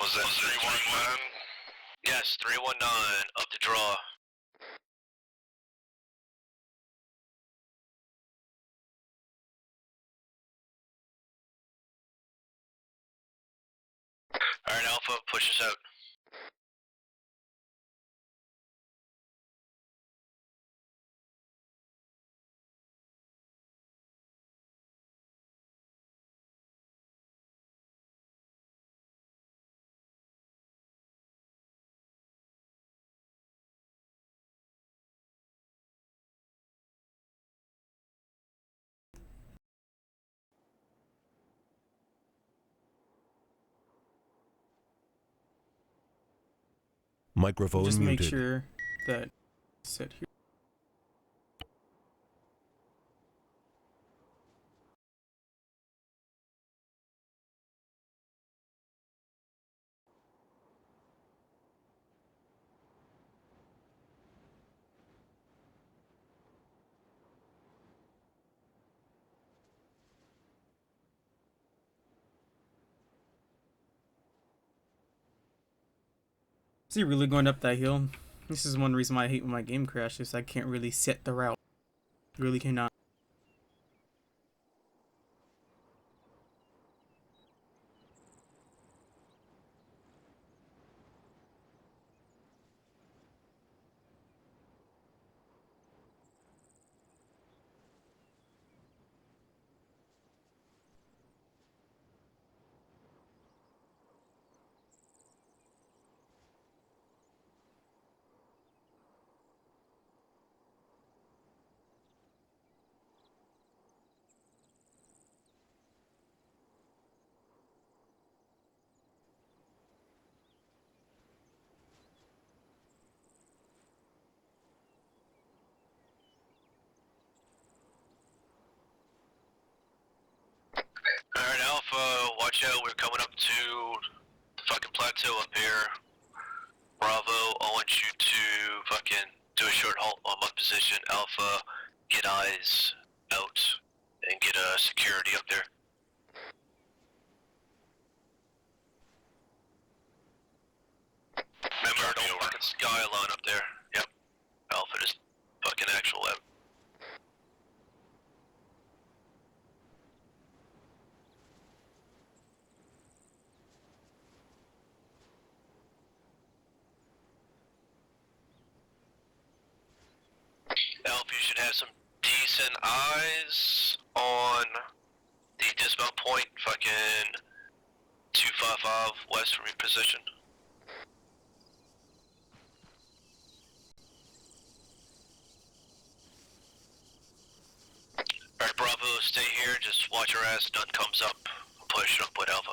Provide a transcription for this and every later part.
Was that 319? Yes, 319, up the draw. Alright, Alpha, push us out. Microphone Just muted. make sure that set here. Is he really going up that hill? This is one reason why I hate when my game crashes. I can't really set the route. Really cannot. Alright, Alpha, watch out, we're coming up to the fucking plateau up here. Bravo, I want you to fucking do a short halt on my position. Alpha, get eyes out and get security up there. Remember, don't fucking skyline up there. Yep. Alpha, just fucking actual out. Alpha, you should have some decent eyes on the dismount point, fucking 255 west from your position. Alright, Bravo, stay here, just watch your ass, none comes up, push up with Alpha.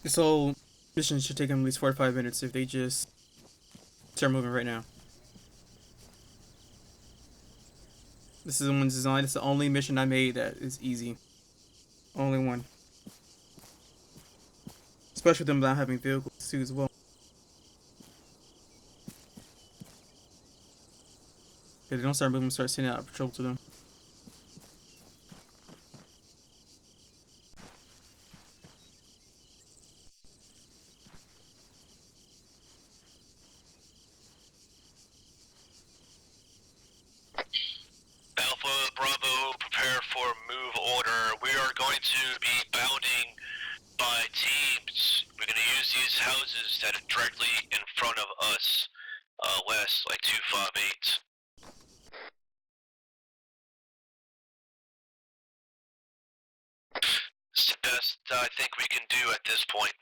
This whole mission should take them at least 45 minutes if they just start moving right now. This is the one's design. It's the only mission I made that is easy. Only one. Especially with them not having vehicles too as well. If they don't start moving, start sending out a patrol to them. Alpha, Bravo, prepare for move order. We are going to be bounding by teams. We're going to use these houses that are directly in front of us, west, like 258. It's the best I think we can do at this point.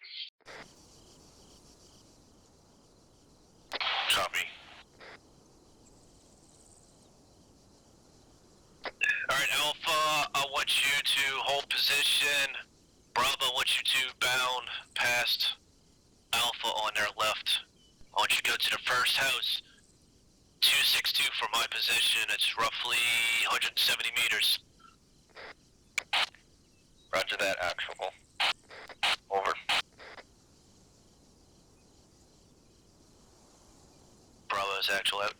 Copy. Alright, Alpha, I want you to hold position. Bravo, I want you to bound past Alpha on their left. I want you to go to the first house. 262 from my position. It's roughly 170 meters. Roger that, actual. Over. Bravo's actual out.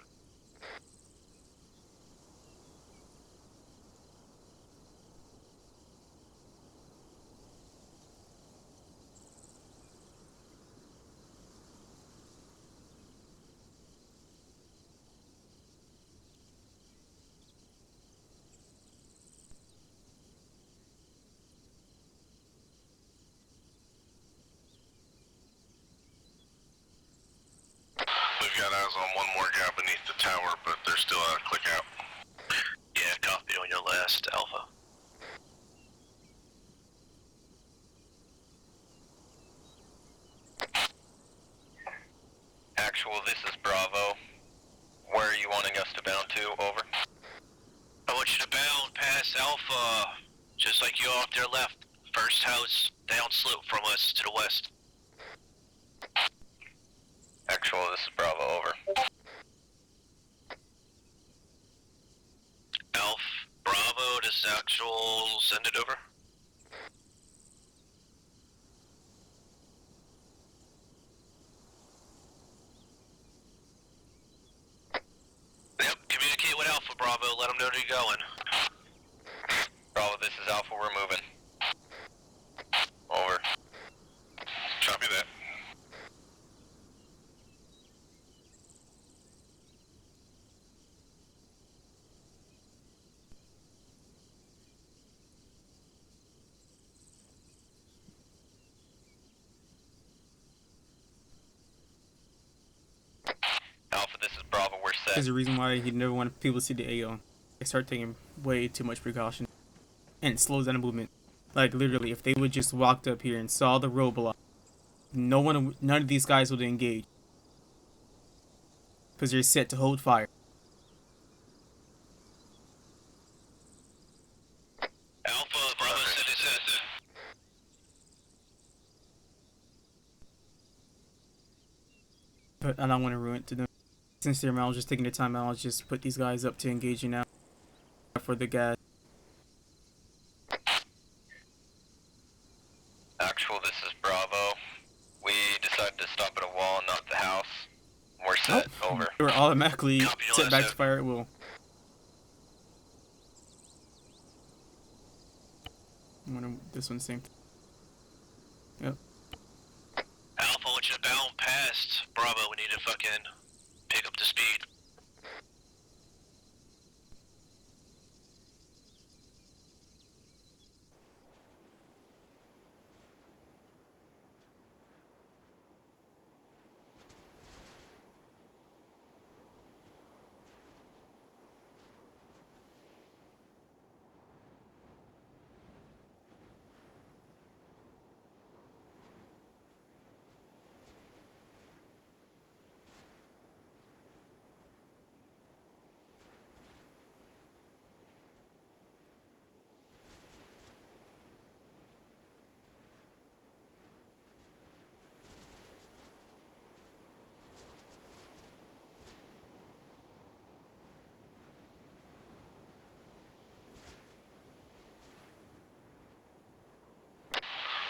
click out. Yeah, copy on your last Alpha. Actual, this is Bravo. Where are you wanting us to bound to? Over. I want you to bound past Alpha, just like you off their left. First house, down slope from us to the west. Actual, this is Bravo. Over. Alpha, Bravo, this is actual, send it over. Yep, communicate with Alpha, Bravo, let them know where you're going. Bravo, this is Alpha. We're moving. Over. Copy that. Alpha, this is Bravo. We're set. There's a reason why he never wanted people to see the AO. They start taking way too much precaution. And it slows down the movement. Like, literally, if they would just walked up here and saw the roadblock, none of these guys would engage. Because they're set to hold fire. Alpha, Bravo, send it, send it. But I don't want to ruin it to them. Since they're just taking their time, I'll just put these guys up to engaging now. For the gas. Actual, this is Bravo. We decided to stop at a wall, not the house. We're set. Over. They were automatically Copy, set back to Melissa. fire at will. This one's same. Yep. Alpha, I want you to bound past Bravo, we need to fucking pick up the speed.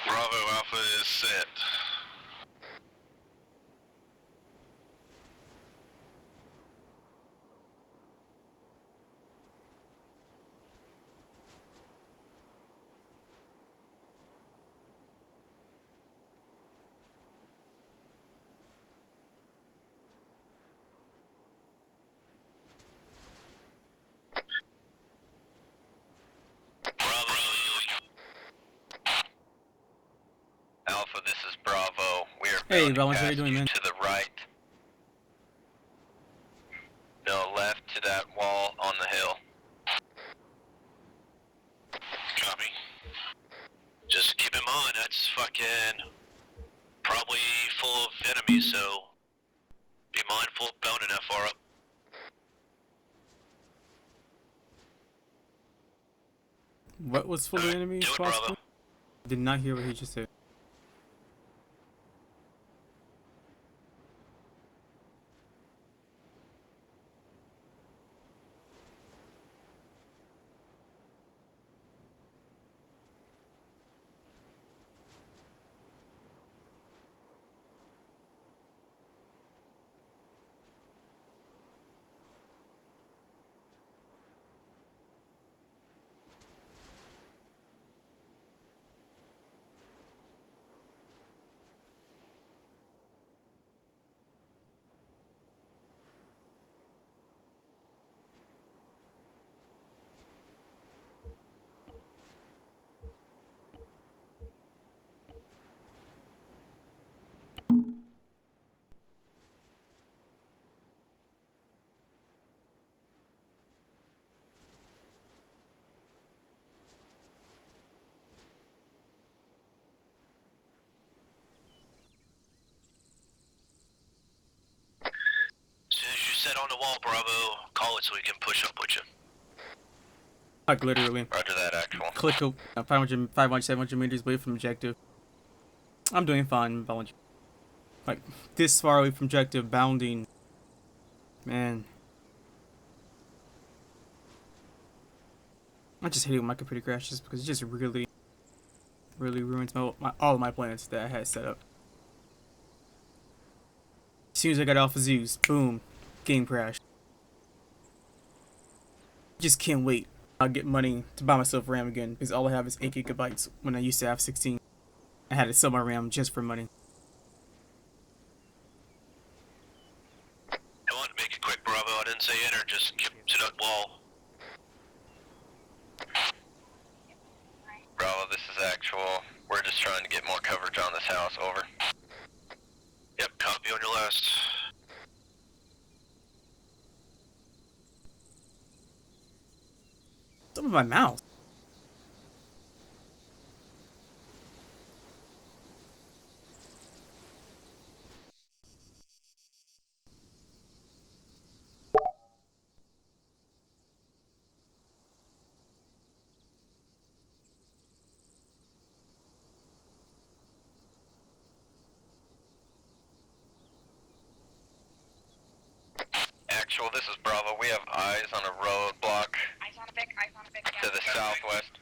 Bravo, Alpha is set. Bravo, Alpha, this is Bravo. We are Hey, bounding Valentine, how you past doing, man? to the right. No, left to that wall on the hill. copy. Just keep in mind, that's fucking probably full of enemies, so be mindful of bounding that far up. What was full of enemies? Do it, Possible? Bravo. Did not hear what he just said. on the wall, Bravo. Call it so we can push up with you. Like literally. Roger that, actual. Click 500, 700 meters away from objective. I'm doing fine, volunteer. Like, this far away from objective, bounding. Man. I just hate it when my computer crashes because it just really ruins all of my plans that I had set up. As soon as I got off of Zeus, boom, game crashed. Just can't wait. I'll get money to buy myself RAM again because all I have is 8 gigabytes when I used to have 16. I had to sell my RAM just for money. I want to make it quick, Bravo. I didn't say enter, just get to that wall. Bravo, this is actual. We're just trying to get more coverage on this house, over. Yep, copy on your last. Some of my mouse. Actual, this is Bravo. We have eyes on a roadblock Eyes on a Vic. to the southwest.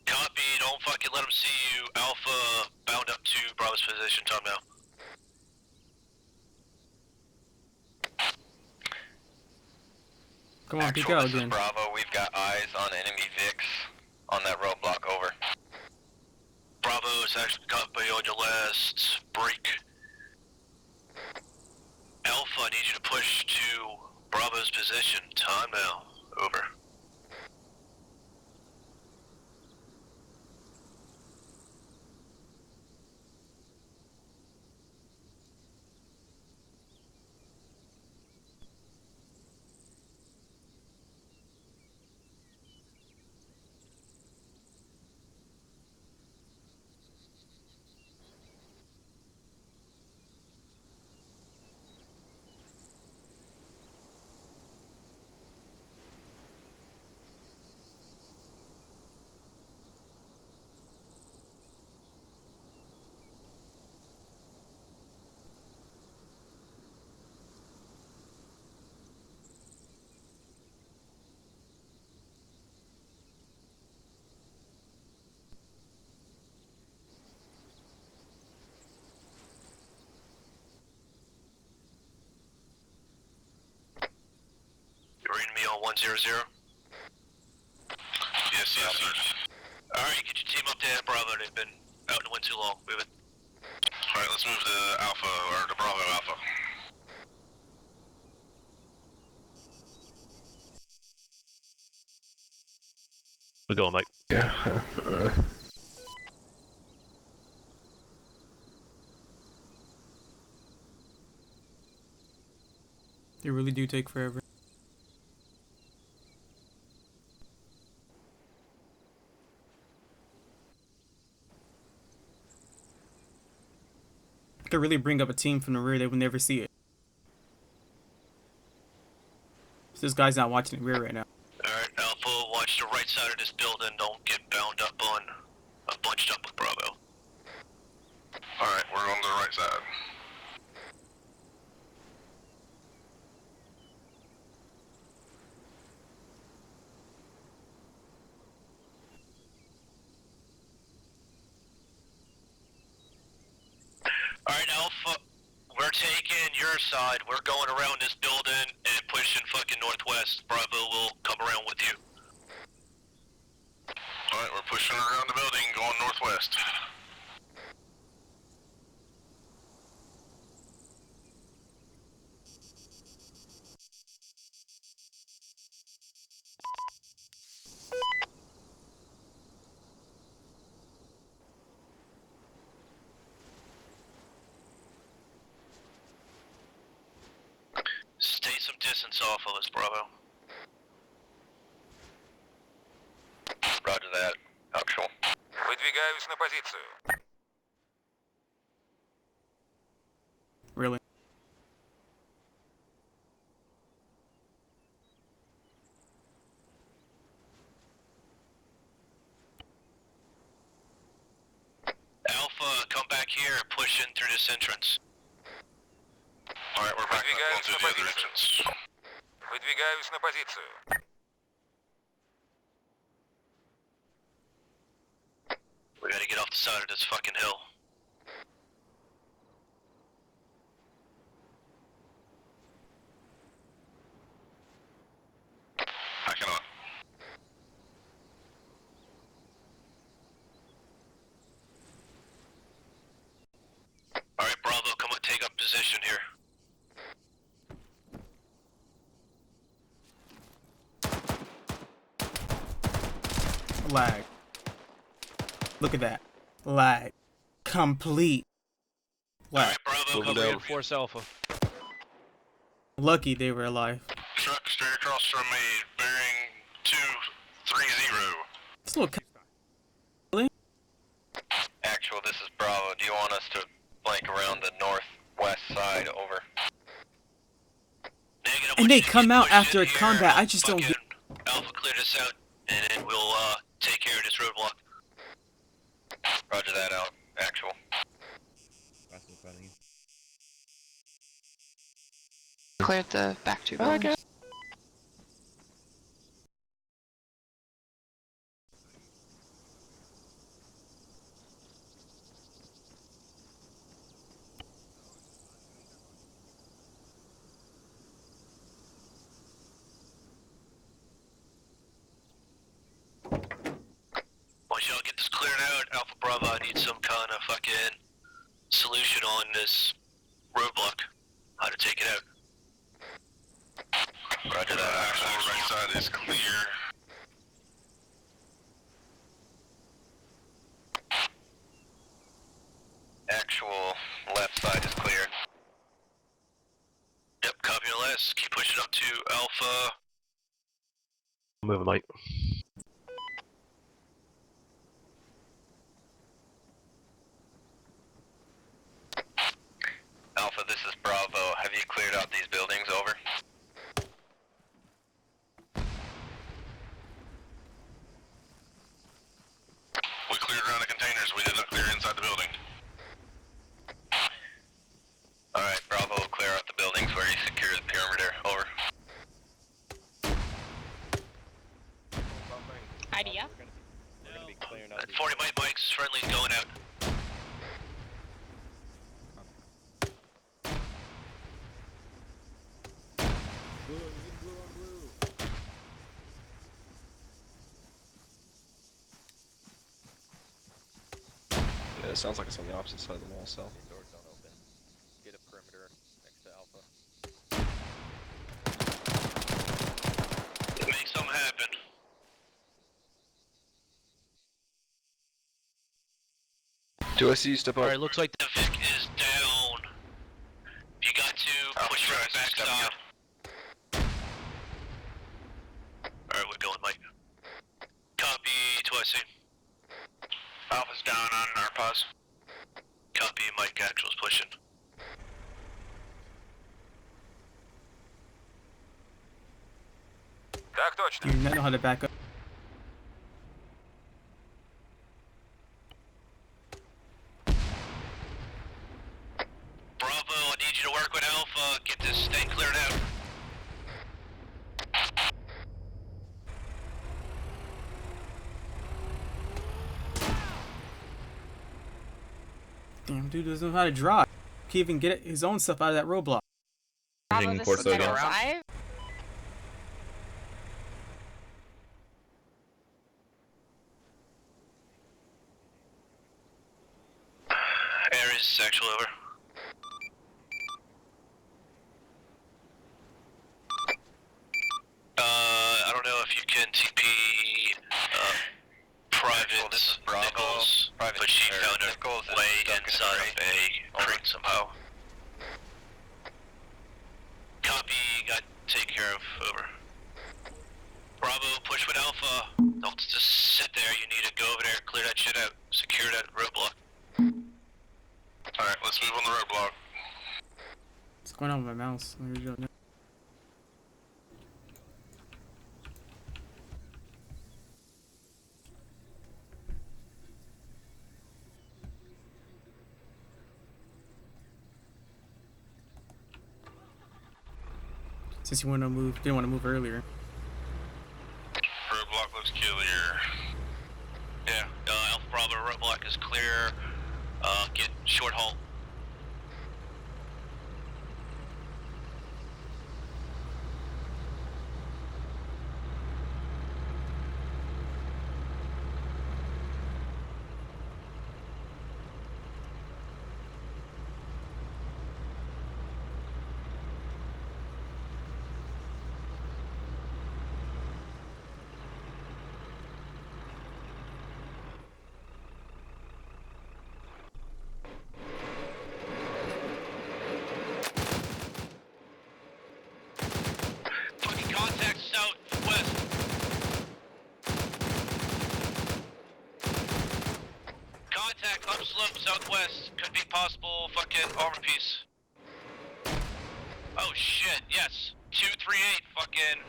Copy, don't fucking let them see you. Alpha bound up to Bravo's position. Time now. Come on, peek Actual, out this is again. Bravo. We've got eyes on enemy Vicks on that roadblock, over. Bravo is actually copy on your last break. Alpha, I need you to push to Bravo's position. Time now. Over. You're reading me on 100? Yes, sir. Alright, get your team up there, Bravo. They've been out in the wind too long. Move it. Alright, let's move to Alpha, or to Bravo Alpha. We're going, Mike. Yeah. They really do take forever. I could really bring up a team from the rear, they would never see it. So this guy's not watching the rear right now. Alright, Alpha, watch the right side of this building. Don't get bound up on, bunched up with Bravo. Alright, we're on the right side. Alright, Alpha, we're taking your side. We're going around this building and pushing fucking northwest. Bravo will come around with you. Alright, we're pushing around the building, going northwest. Stay some distance off of us, Bravo. Roger that, actual. Выдвигаюсь на позицию. Really? Alpha, come back here, push in through this entrance. Alright, we're back. We'll Выдвигаюсь do на the other позицию. entrance. Выдвигаюсь на позицию. We gotta get off the side of this fucking hill. Backing on. Alright, Bravo, come on, take up position here. Lag. Look at that. Lag. Complete. Lag. Alright, Bravo, Moving come down. here. Reinforce Alpha. Lucky they were alive. Truck straight across from me, bearing 230. This little Actual, this is Bravo. Do you want us to flank around the northwest side? Over. Negative, And we they should come get out pushed after in here. combat. I just don't Fucking get. Alpha, clear this out, and then we'll take care of this roadblock. Roger that out. Actual. Cleared the back two buildings. Once y'all get this cleared out, Alpha Bravo, I need some kind of fucking solution on this roadblock. How to take it out. Roger that. Actual, right side is clear. Actual, left side is clear. Yep, copy your last. Keep pushing up to Alpha. Moving, Mike. Alpha, this is Bravo. Have you cleared out these buildings? Over. We cleared around the containers. We did not clear inside the building. Alright, Bravo, clear out the buildings where you secure the perimeter. Over. Idea. We're gonna be clearing out At 40 bikes, friendly going out. Yeah, it sounds like it's on the opposite side of the wall, so. Doors don't open. Get a perimeter next to Alpha. Make something happen. Do I see you step up? Alright, looks like The Vic is down. You got to push from the backside. Alright, we're going, Mike. Copy, twice. Alpha's down on our pause. Copy, Mike, actual's pushing. Так точно. You know how to back up. Bravo, I need you to work with Alpha. Get this thing cleared out. Damn, dude doesn't know how to drive. Can't even get his own stuff out of that roadblock. Bravo, this is better drive. Ares, actual over. I don't know if you can TP, private This is Bravo. Nichols, Private but she or found her Nichols is way stuck in a inside of crate. a crate somehow. Copy, got taken care of, over. Bravo, push with Alpha. Don't just sit there, you need to go over there, clear that shit out, secure that roadblock. Alright, let's move on the roadblock. What's going on with my mouse? There we go. Since you want to move, didn't want to move earlier. Roadblock looks clear. Yeah, Alpha Bravo, roadblock is clear. Get short halt. Fucking contact southwest. Contact upslope southwest. Could be possible fucking armor piece. Oh shit, yes. 238 fucking.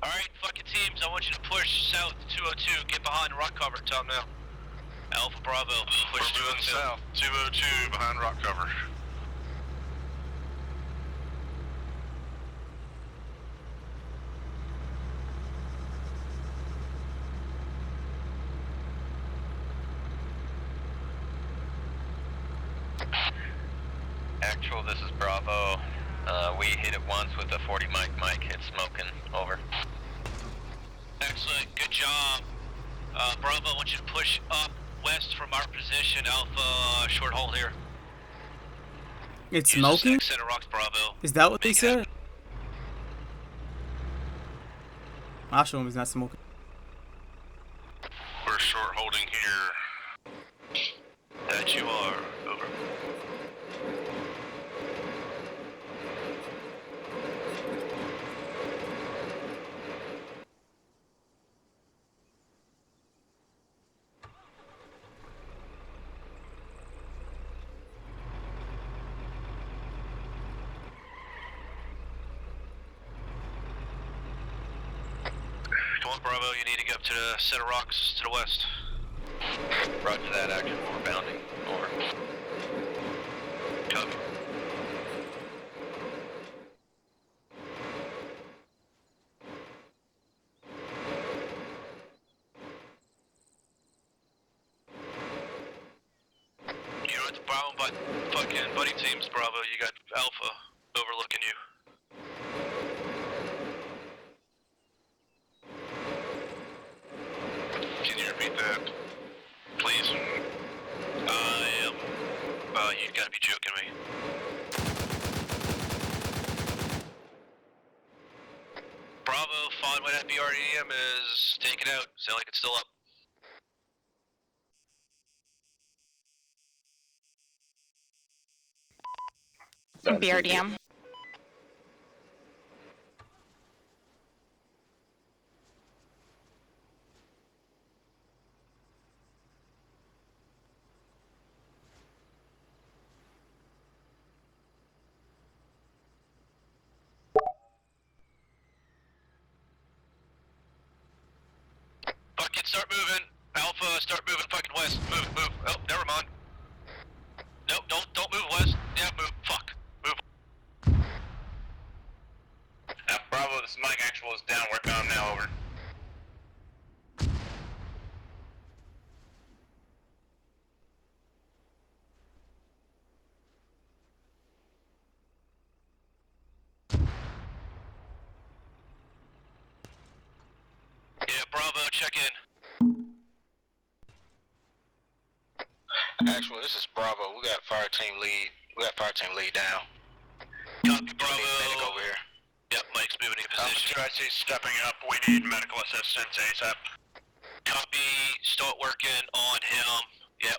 Alright, fucking teams, I want you to push south 202. Get behind rock cover, Tom now. Alpha Bravo, push 202. South 202 behind rock cover. Actual, this is Bravo. We hit it once with a 40 mic, it's smoking, over. Excellent, good job. Bravo, I want you to push up west from our position. Alpha, short hold here. It's Use the smoking? center rocks, Bravo. Is that what they Make it said? happen. I'll show him he's not smoking. We're short holding here. That you are. Over. Come on, Bravo, you need to get up to the center rocks to the west. Roger that, actual, we're bounding, over. Copy. You're at the bottom, but fucking buddy teams, Bravo. You got Alpha overlooking you. Can you repeat that, please? I am. You gotta be joking me. Bravo, find where that BRDM is. Take it out. Sound like it's still up. BRDM. Fucking start moving. Alpha, start moving fucking west. Move, move. Oh, never mind. Nope, don't move west. Yeah, move. Fuck. Move. Bravo, this mic actual is down, working on him now, over. Yeah, Bravo, check in. Actually, this is Bravo. We got fire team lead. We got fire team lead down. Copy, Bravo. We need medic over here. Yep, Mike's moving in position. Tracy stepping up. We need medical assistance ASAP. Copy, start working on him. Yep.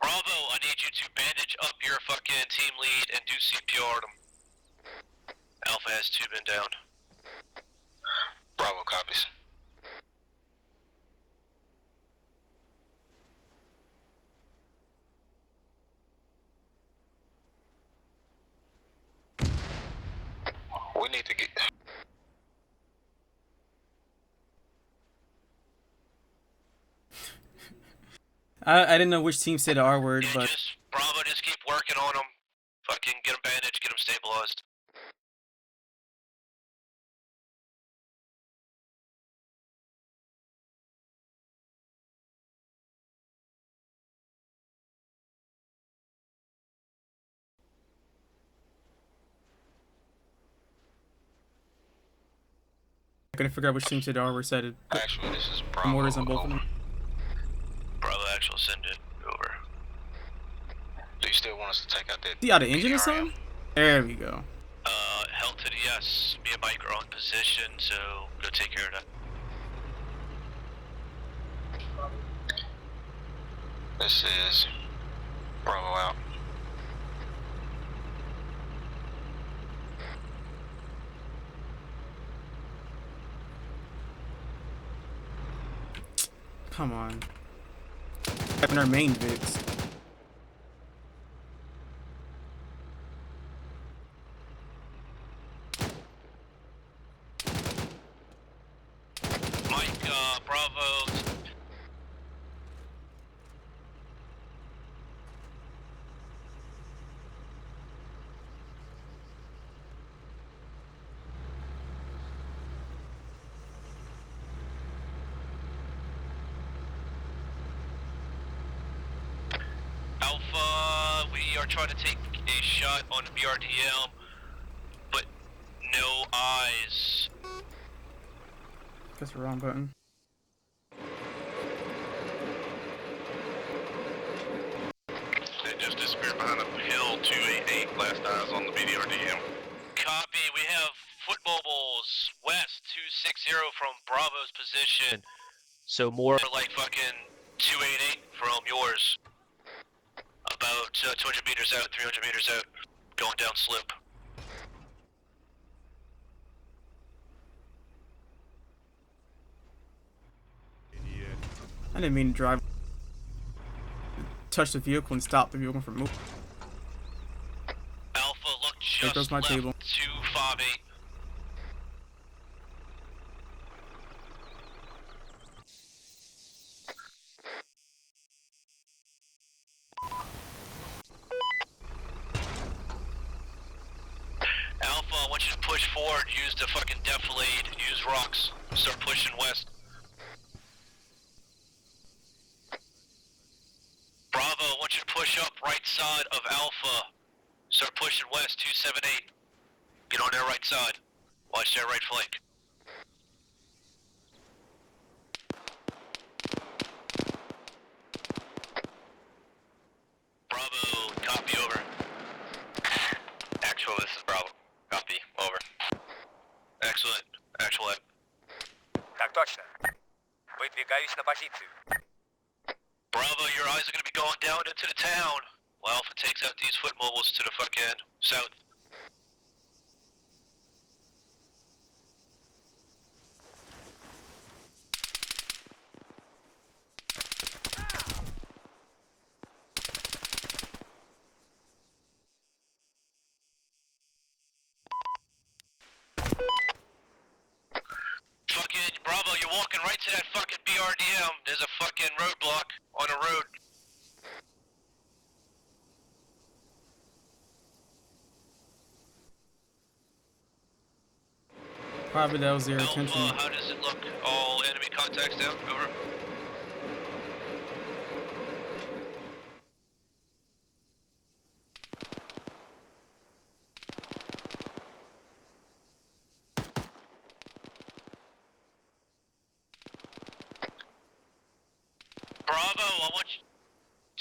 Bravo, I need you to bandage up your fucking team lead and do CPR to him. Alpha has 2 men down. Bravo copies. We need to get... I didn't know which team said the R word, Yeah, but just Bravo, just keep working on them. Fucking get them bandaged, get them stabilized. I couldn't figure out which team said the R word. Said it. Actually, this is Bravo. Some orders on both of them. Bravo, actual, send it over. Do you still want us to take out that? See out the engine or PRM? something? There we go. Helton, yes. Me and Mike are on position, so go take care of that. This is Bravo out. Come on. Having our main vids. Mike, Bravo. Alpha, we are trying to take a shot on BRDM, but no eyes. Press the wrong button. They just disappeared behind a hill 288, last eyes on the BDRDM. Copy, we have foot mobiles west 260 from Bravo's position. So more like fucking 288 from yours. About 200 meters out, 300 meters out, going down slip. I didn't mean to drive. Touch the vehicle and stop the vehicle from moving. Alpha, look There just goes my left table. 258. Alpha, I want you to push forward, use the fucking defilade, use rocks, start pushing west. Bravo, I want you to push up right side of Alpha. Start pushing west, 278. Get on their right side. Watch their right flank. Bravo, copy, over. Actual, this is Bravo. Copy. Over. Excellent. Actual. Так точно. Выдвигаюсь на позицию. Bravo, your eyes are gonna be going down into the town. While Alpha takes out these foot mobiles to the fucking south. Fucking Bravo, you're walking right to that fucking BRDM. There's a fucking roadblock on the road. Probably that was their intention. Alpha, how does it look? All enemy contacts down. Over. Bravo, I want you...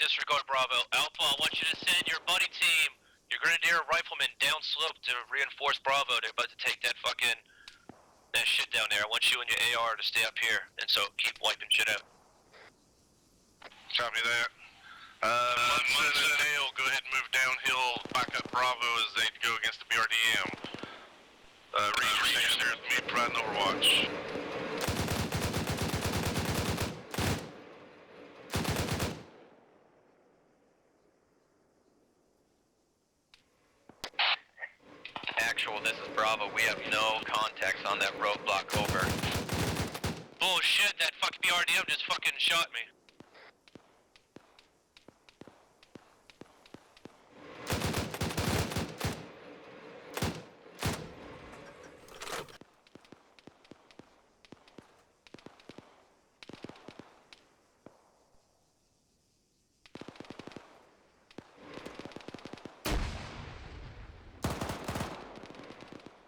Disregard Bravo. Alpha, I want you to send your buddy team, your Grenadier Riflemen, down slope to reinforce Bravo. They're about to take that fucking... that shit down there. I want you and your AR to stay up here, and so keep wiping shit out. Copy that. Munson and Hale, go ahead and move downhill, back up Bravo as they go against the BRDM. Reed, you're staying there with me, providing overwatch. Actual, this is Bravo. We have no contacts on that roadblock. Over. Bullshit, that fucking BRDM just fucking shot me.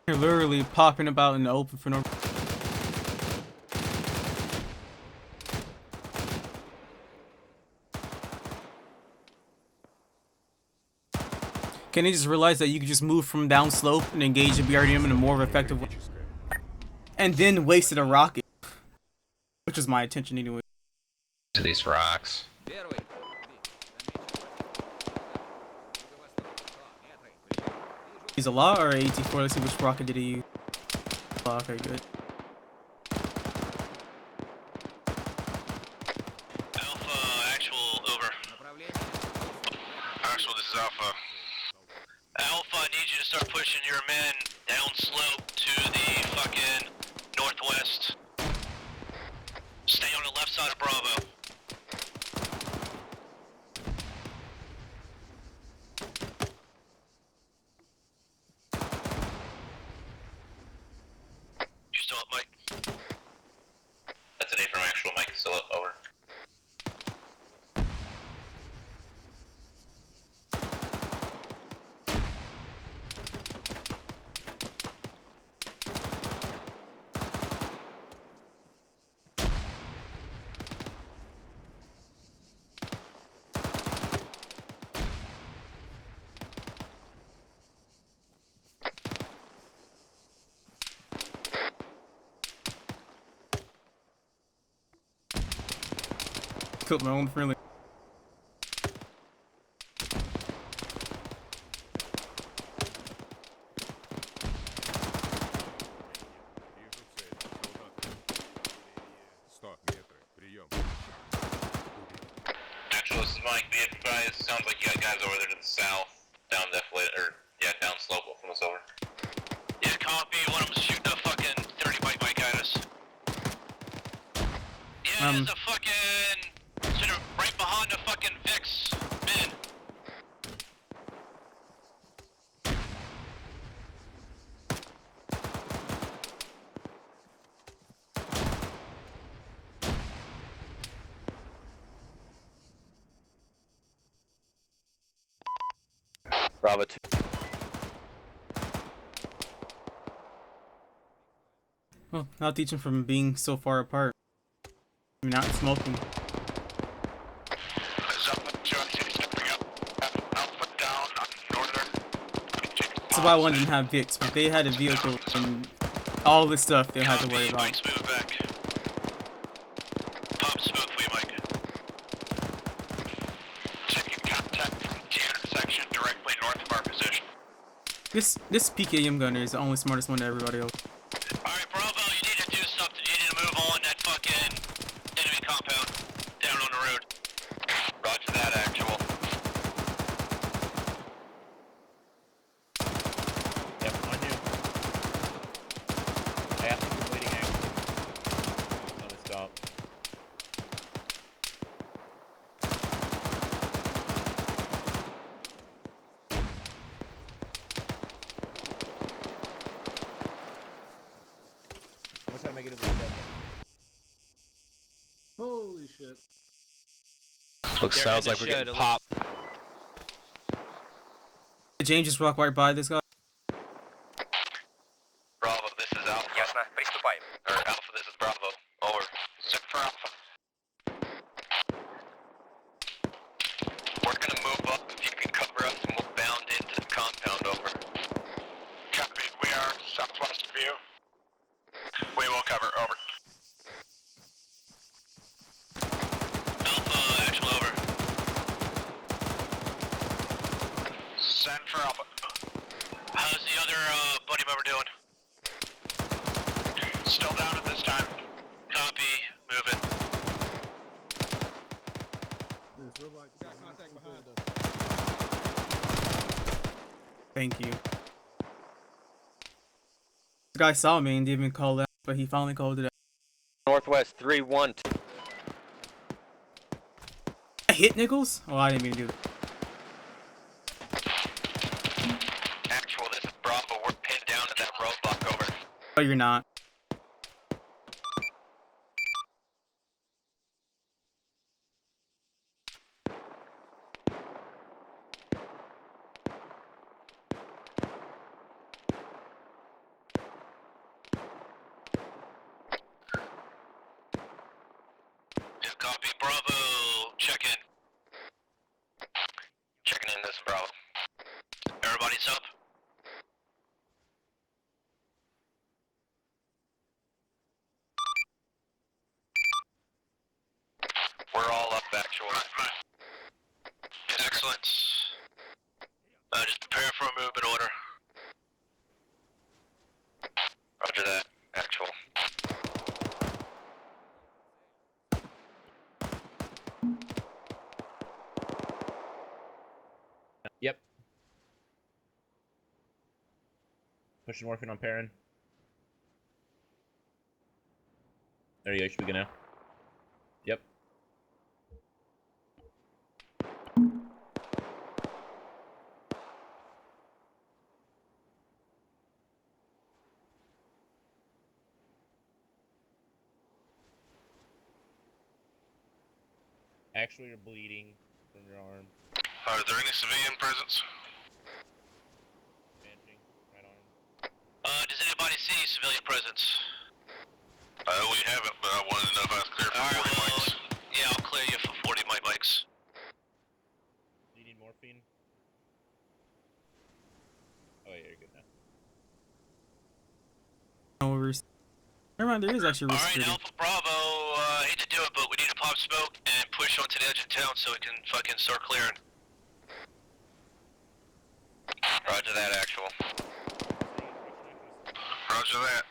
You're literally popping about in the open for no. Can they just realize that you can just move from down slope and engage the BRDM in a more effective way? And then wasted a rocket. Which was my intention anyway. To these rocks. Use a law or a 84? Let's see which rocket did he use. Oh, okay, good. Alpha, actual, over. Actual, this is Alpha. Alpha, I need you to start pushing your men down slope to the fucking northwest. Stay on the left side of Bravo. You still up, Mike? That's an A from actual. Mike is still up. Over. Killed my own friendly. Actual, this is Mike. Be advised. Sounds like you got guys over there to the south. Down definitely, or yeah, down slope from us over. Yeah, copy. One of them's shooting a fucking 30 bike at us. Yeah, there's a fucking... sort of right behind the fucking Vix. Man. Bravo 2. Well, I'll teach him from being so far apart. I mean, not smoking. That's why I wanted to have Vix, but they had a vehicle and all this stuff they had to worry about. Mike's moving back. Pop smoke for you, Mike. Taking contact from the intersection directly north of our position. This PKM gunner is the only smartest one to everybody else. Alright, Bravo, you need to do something. You need to move on that fucking enemy compound down on the road. Roger that, actual. Yep, on you. I have to completing action. On the stop. What's that make it a little better? Holy shit. Sounds like we're getting popped. Did James just walk right by this guy? Bravo, this is Alpha. Ясно, приступаем. Or Alpha, this is Bravo. Over. Check for Alpha. We're gonna move up. If you can cover us, and we'll bound into the compound. Over. Copy. We are southwest of you. We will cover. Over. Alpha, actual, over. Send for Alpha. How's the other buddy member doing? Still down at this time. Copy, moving. Thank you. The guy saw me and didn't even call that, but he finally called it out. Northwest 312. I hit Nichols? Oh, I didn't mean to do that. Actual, this is Bravo. We're pinned down to that roadblock. Over. Oh, you're not. Copy. Bravo. Check in. Checking in, this is Bravo. Everybody's up. We're all up, actual. Excellent. Just prepare for a movement order. Roger that, actual. Yep. Pushing morphine on Perrin. There you go, should be good now. Yep. Actually, you're bleeding from your arm. Are there any civilian presence? Bandaging, right arm. Does anybody see civilian presence? We haven't, but I wanted to know if I was clear for 40 mics. Yeah, I'll clear you for 40 mics. Do you need morphine? Oh yeah, you're good now. No risk. Never mind, there is actually risk. Alright, Alpha Bravo, hate to do it, but we need to pop smoke and push onto the edge of town so we can fucking start clearing. Roger that, actual. Roger that.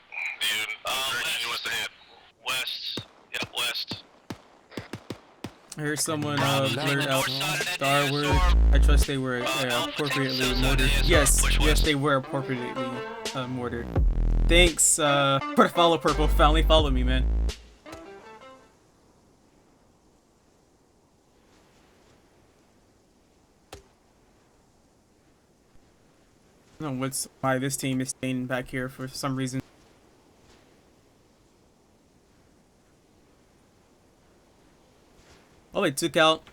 Direction you west ahead. West. Yep, west. I heard someone Bravo, take blurt the out north side of that Starward. ASR. I trust they were Alpha, take appropriately the south side of the mortared. ASR. Yes, Push yes, west. they were appropriately mortared. Thanks for the follow, Purple. Finally follow me, man. I don't know why this team is staying back here for some reason. Oh, they took out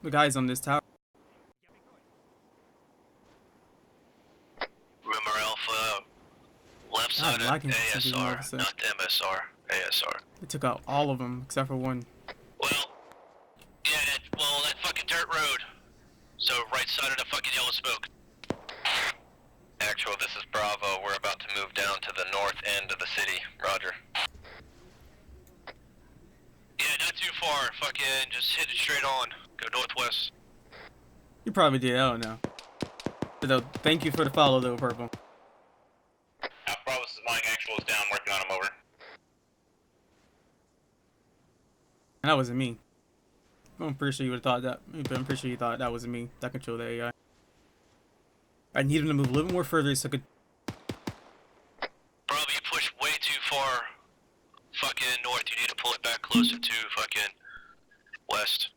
the guys on this tower. Remember Alpha, left God, side of lagging something all of a ASR, sudden. not MSR, ASR. They took out all of them except for one. Well, yeah, that fucking dirt road. So right side of the fucking yellow smoke. Actual, this is Bravo. We're about to move down to the north end of the city. Roger. Yeah, not too far. Fucking just hit it straight on. Go northwest. You probably did, I don't know. But though, thank you for the follow though, Purple. Alpha Bravo, this is Mike. Actual is down, working on him, over. And that wasn't me. I'm pretty sure you would have thought that. I'm pretty sure you thought that wasn't me that controlled the AI. I need him to move a little more further so I could. Bravo, you push way too far. Fucking north. You need to pull it back closer to fucking west.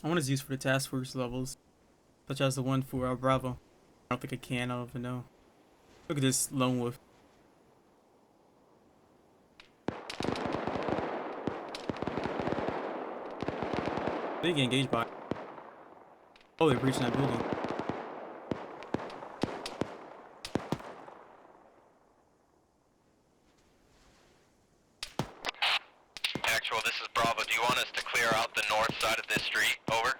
I want to use for the task force levels, such as the one for Bravo. I don't think I can. I don't even know. Look at this lone wolf. They get engaged by. Oh, they're breaching that building. Actual, this is Bravo. Do you want us to clear out the north side of this street? Over.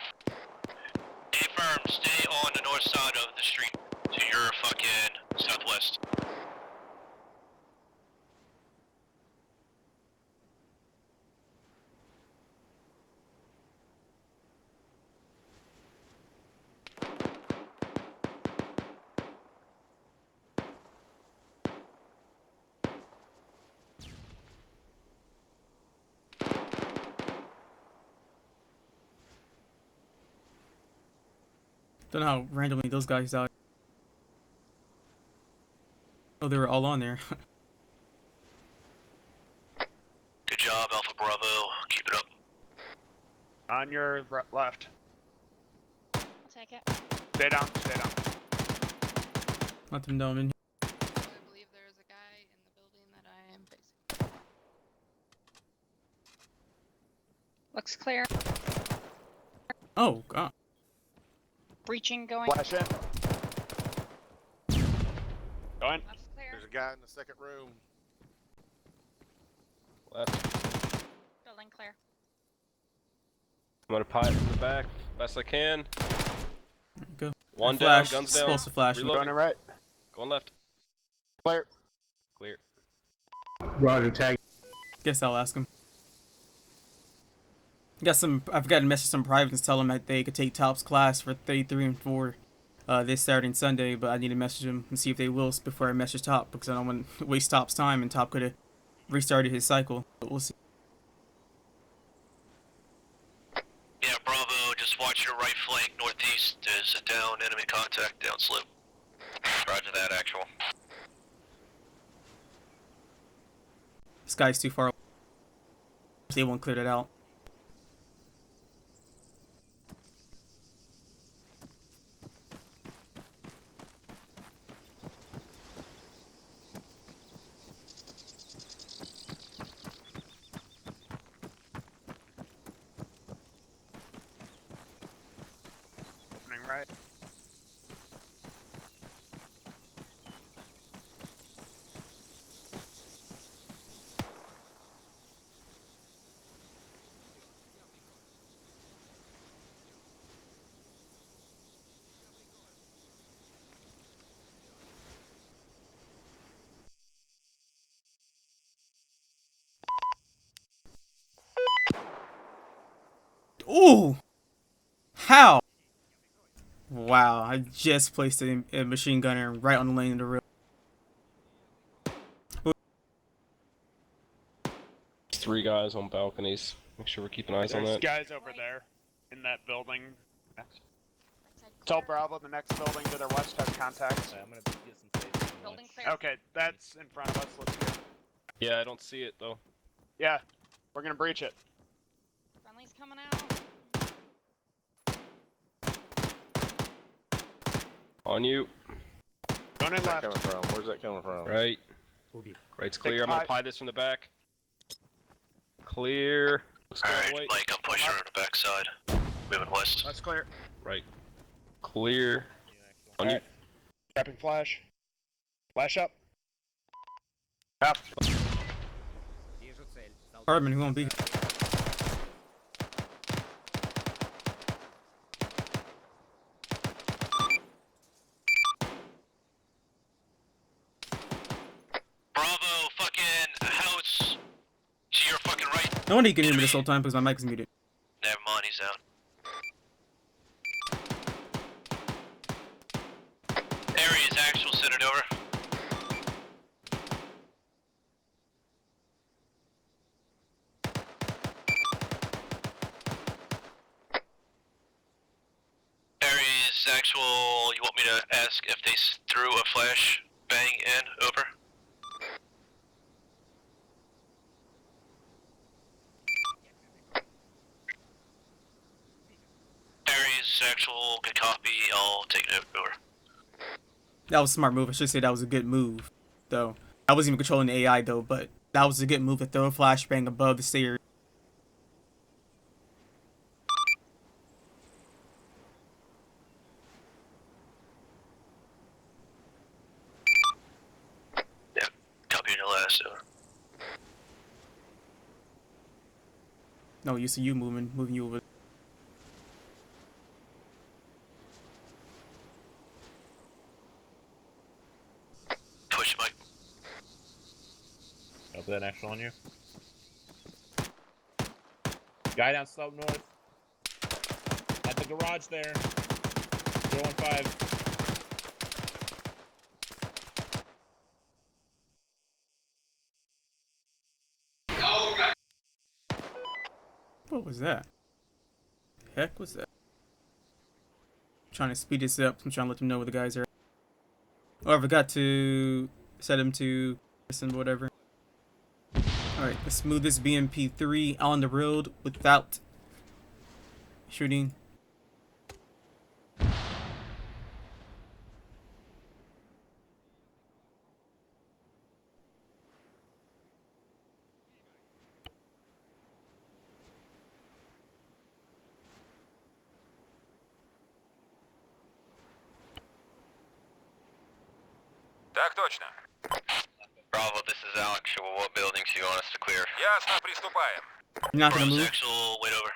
Affirm, stay on the north side of the street to your fucking southwest. Don't know how randomly those guys died. Oh, they were all on there. Good job, Alpha Bravo. Keep it up. On your left. Take it. Stay down, stay down. Let them know I'm in here. I believe there is a guy in the building that I am facing. Looks clear. Oh, God. Breaching going. Flash in. Go in. That's clear. There's a guy in the second room. Left. Building clear. I'm gonna pie it from the back, best I can. Go. One Flash. down, guns down. Supposed to flash. Reloading. Going to right. Going left. Clear. Clear. Roger, tag. Guess I'll ask him. I've got to message some privates and tell them that they could take Top's class for 33 and 4 this Saturday and Sunday, but I need to message them and see if they will before I message Top, because I don't want to waste Top's time, and Top could have restarted his cycle, but we'll see. Yeah, Bravo, just watch your right flank northeast. There's a down enemy contact down slope. Roger that, actual. This guy's too far away. They won't clear it out. Opening right. Ooh! How? Wow, I just placed a machine gunner right on the lane of the road. 3 guys on balconies. Make sure we're keeping eyes on There's that. guys over there in that building. Tell Bravo the next building to their west has contacts. I'm gonna get some space. Building clear. Okay, that's in front of us. Let's go. Yeah, I don't see it though. Yeah, we're gonna breach it. Friendly's coming out. On you. Going in left. Coming from? Where's that coming from? Right. Right's clear. I'm gonna pie this from the back. Clear. Looks good. Alright, Wait. Mike, I'm pushing her to the backside. Moving west. That's clear. Right. Clear. On you. Trapping flash. Flash up. Up. Hardman, who won't be? Bravo, fucking house to your fucking right. No wonder you can hear me this whole time because my mic is muted. Never mind, he's out. Area's actual centered over. Area's actual, you want me to ask if they threw a flash bang in, over? Area's actual, good copy, I'll take it over. That was a smart move. I should say that was a good move, though. I wasn't even controlling the AI, though, but that was a good move to throw a flashbang above the stairs. Yep, copy your last, over. No, you see you moving you over. Push, Mike. I'll put that actual on you. Guy down slope north. At the garage there. 015. What was that? The heck was that? I'm trying to speed this up. I'm trying to let them know where the guys are. Oh, I forgot to set him to listen, whatever. Alright, let's move this BMP-3 on the road without shooting. Так точно. Bravo, this is actual. What buildings do you want us to clear? Ясно, приступаем. You're not gonna Bro's move? actual, wait over.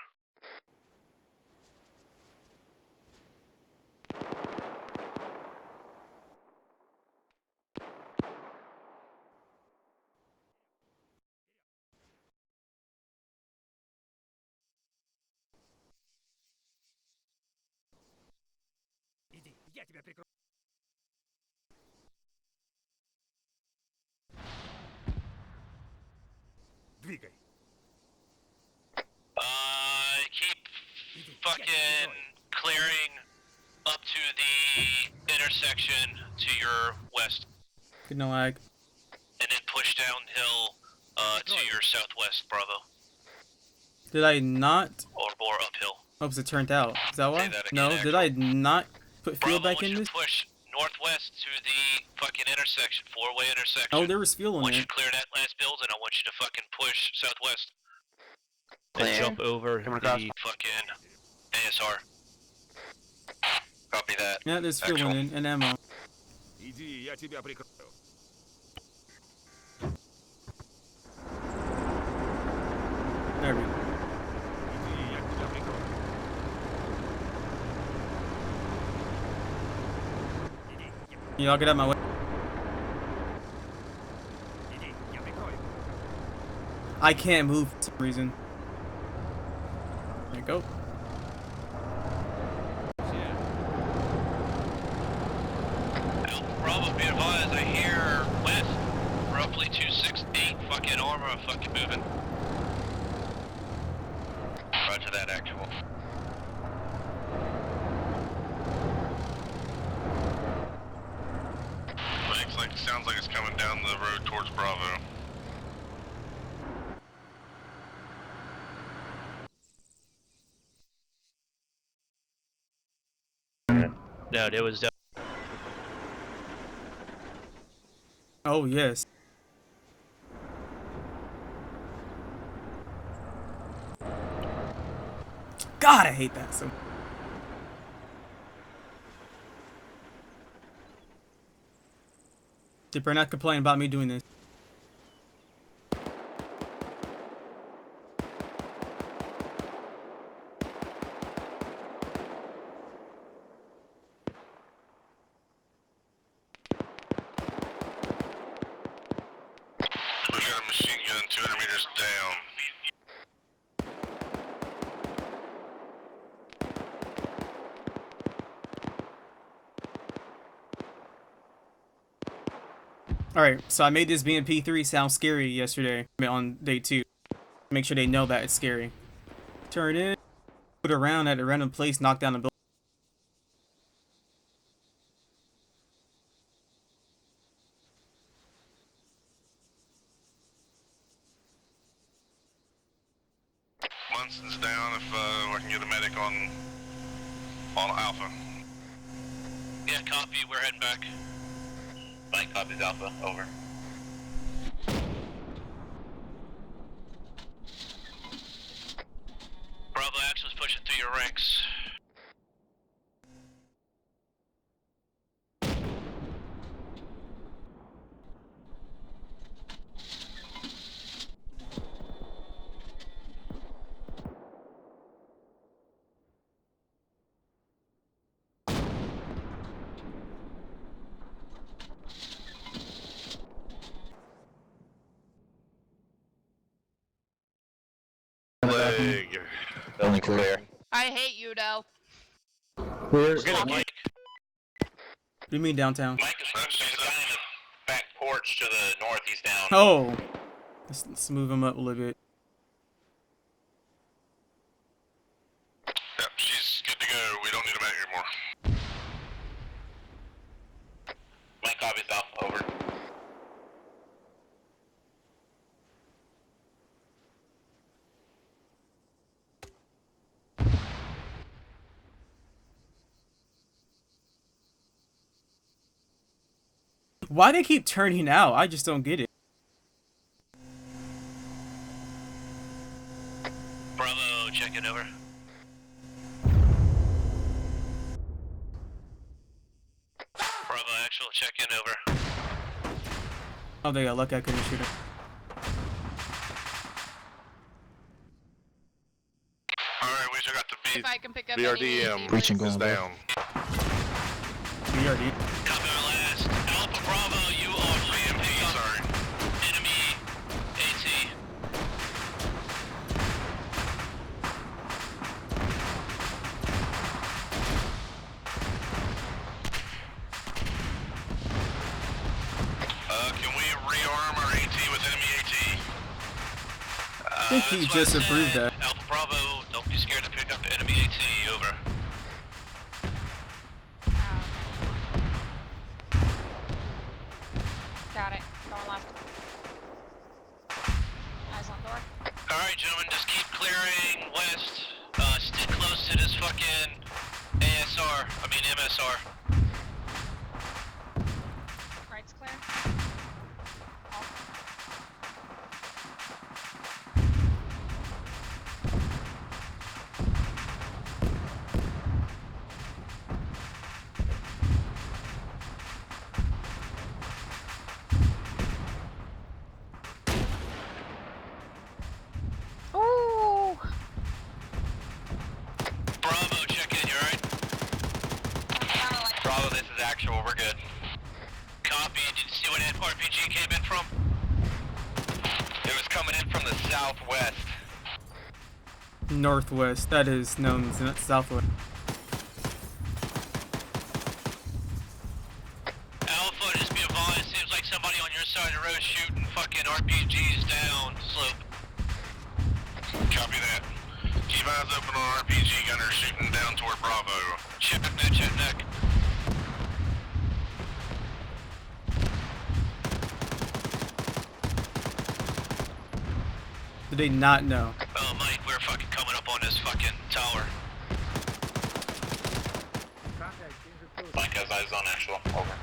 Я тебя прикрою. Двигай. Keep fucking clearing up to the intersection to your west. Good, no lag. And then push downhill to your southwest, Bravo. Did I not? Or more uphill. Oops, it turned out. Is that why? that again, No, did I not put fuel Bravo, back in I want you this? to push northwest to the fucking intersection, four-way intersection. Oh, there was fuel I in want you there. to clear that last building. I want you to fucking push southwest. And jump over Coming the... across. Fucking ASR. Copy that. Yeah, there's fuel Actual. in and ammo. Иди, я тебя прикрою. There we go. Иди, я тебя прикрою. Y'all get out my way. Иди, я прикрою. I can't move for some reason. There you go. Bravo, be advised, I hear west, roughly 268, fucking Arma, fucking moving. Roger that, actual. Sounds like it's coming down the road towards Bravo. No, it was... Oh, yes. God, I hate that so. They better not complain about me doing this. We got a machine gun 200 meters down. Alright, so I made this BMP3 sound scary yesterday on day 2. Make sure they know that it's scary. Turn in, put it around at a random place, knock down a building. Munson's down if I can get a medic on Alpha. Yeah, copy, we're heading back. Mike copies Alpha, over. Bravo Axel's pushing through your ranks. Leg. Building clear. I hate you, Del. Where's Good, Mike. What do you mean downtown? Mike is there's a guy in the back porch to the north, he's down. Oh! Let's move him up a little bit. Yep, she's good to go. We don't need a medic anymore. Mike copies Alpha, over. Why they keep turning out? I just don't get it. Bravo, checking over. Bravo Actual, check in over. Oh, they got lucky I couldn't shoot him. Alright, we still got the If I can pick up BRDM Breaching is going down. BRD. Copy our last. Alpha Bravo, you are CMP. Sorry. Enemy AT. Can we rearm our AT with enemy AT? I think he That's what just I approved said. that. Alpha Bravo, don't be scared to pick up enemy AT. Over. Got it. Going left. Eyes on door. Alright, gentlemen, just keep clearing west. Stick close to this fucking MSR. Right's clear. Ooh. Bravo, check in, you alright? Bravo, this is actual. We're good. Copy, did you see where that RPG came in from? It was coming in from the southwest. Northwest. That is known as southwest. Alpha, just be advised, seems like somebody on your side of the road shooting fucking RPGs down slope. Copy that. Keep eyes open on RPG gunners shooting down toward Bravo. Check neck, check neck. Did they not know? Oh, Mike, we're fucking coming up on this fucking tower. Mike has eyes on actual. Over.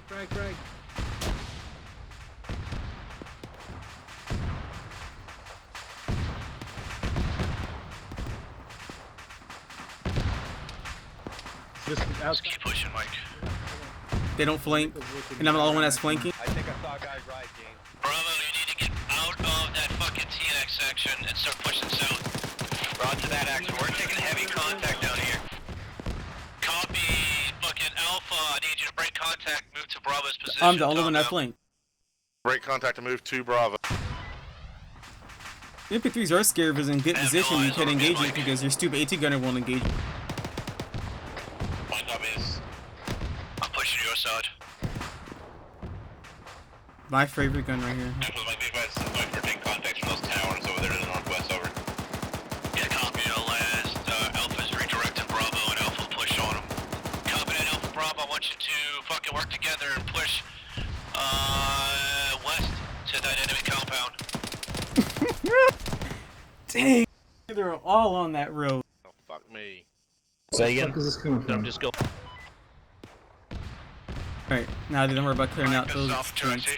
Frag. Just keep pushing, Mike. They don't flank, and I'm the only one that's flanking. I think I saw guys right, James. Bravo, you need to get out of that fucking TNX section and start pushing south. Roger that, action. We're taking heavy contact down here. Copy, fucking Alpha, I need you to break contact, move to Bravo's position. I'm the only one that Top flanked. Break contact to move to Bravo. MP3s are scared if it's in good I have position. no You eyes can on engage me, it Mike. because your stupid AT gunner won't engage it. My job is I'm pushing your side. My favorite gun right here. actual. Mike, be advised, Mike, we're taking contacts from those towers over there to the northwest. Over. Yeah, copy your last. Alpha's redirected Bravo and Alpha push on him. Copy that, Alpha Bravo. I want you to fucking work together and push west to that enemy compound. Dang, they're all on that road. Oh, fuck me. Say again? Where is this coming from? I'm just going. Alright, now then we're about clearing out those South streets. Jersey.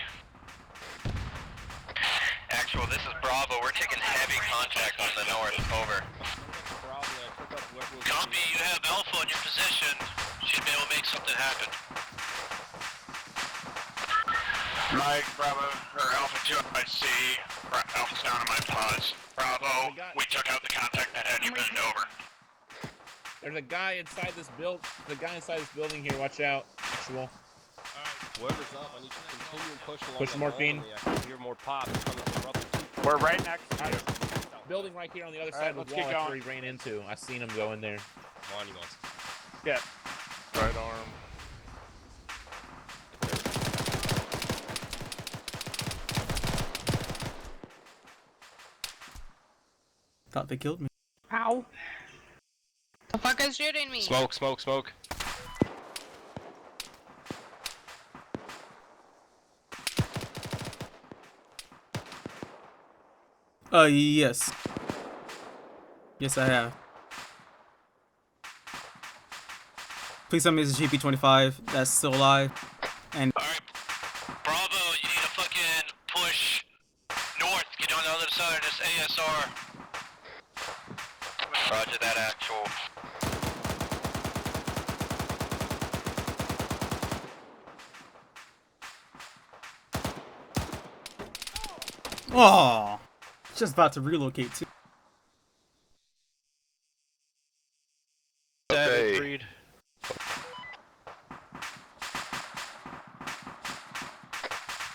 Actual, this is Bravo. We're taking heavy contact on the north. Over. Copy, you have Alpha in your position. Should be able to make something happen. Mike, Bravo, or Alpha 2, I see. Alpha's down in my pods. Bravo, we took out the contact that had you moved over. There's a guy inside this build. The guy inside this building here. Watch out. Actual. Whoever's up, I need to continue and push along Push the morphine. hallway. I can hear more pops coming from Bravo 2. We're right next to you. Building right here on the other All side right, of let's the get wall. That's where going. he ran into. I seen him go in there. Monuments. Get. Right arm. Thought they killed me. Ow. The fuck is shooting me? Smoke. Yes. Yes, I have. Please tell me it's a GP25 that's still alive. And Alright, Bravo, you need to fucking push north. Get on the other side of this ASR. Roger that, actual. Oh, just about to relocate too. Okay. Agreed.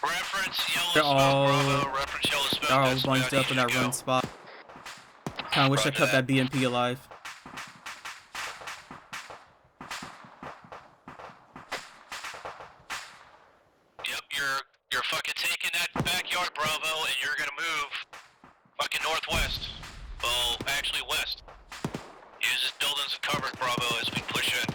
Reference yellow They're smoke, all Bravo. Reference yellow smoke. they're all That's where I bunched up need in you that to run go. spot. Kind of wish I Roger kept that. that BMP alive. Yep, you're fucking taking that backyard, Bravo, and you're gonna move fucking northwest. Well, actually west. Use this building as a cover, Bravo, as we push in.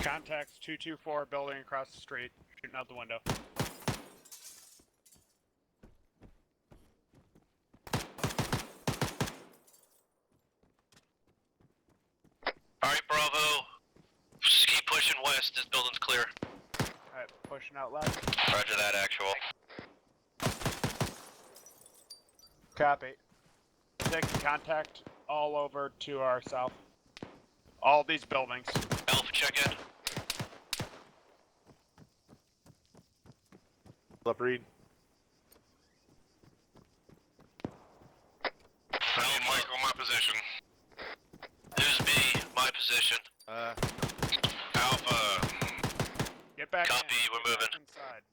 Contacts 224 building across the street, shooting out the window. Alright, Bravo. Just keep pushing west. This building's clear. Alright, pushing out left. Roger that, actual. Copy. Taking contact all over to our south. All these buildings. Alpha, check in. Up, Reed. I need Mike on my position. Who's me? My position. Alpha. Get back Copy, in. we're Get back moving. inside.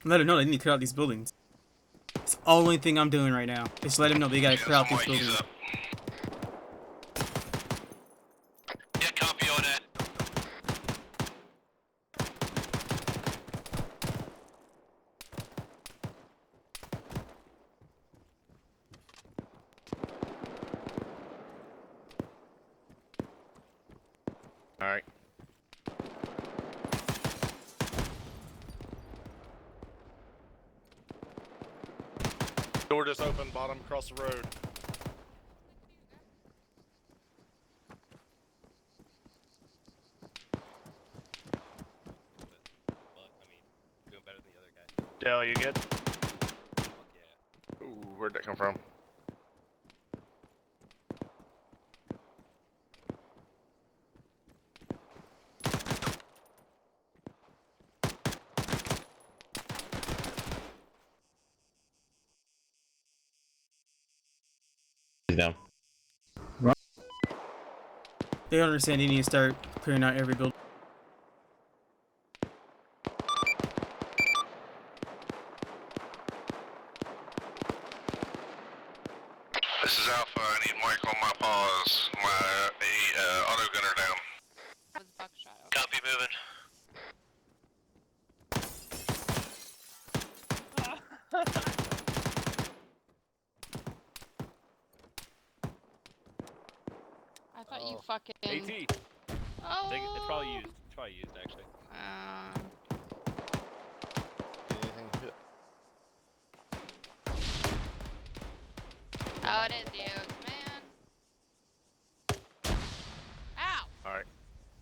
Let them know they need to clear out these buildings. It's the only thing I'm doing right now. Just let them know they gotta clear out these Mike, he's buildings. up. Yeah, copy on that. Alright. Door just open, bottom across the road. Dale, you good? Ooh, where'd that come from? He's down. They don't understand they need to start clearing out every building. This is Alpha. I need Mike on my paws. My auto gunner down. That was buckshot. Okay. Copy, moving. I thought you fucking. AT. Oh. It's probably used. It's probably used actually. Anything hit? Oh, it is you, man. Ow. Alright.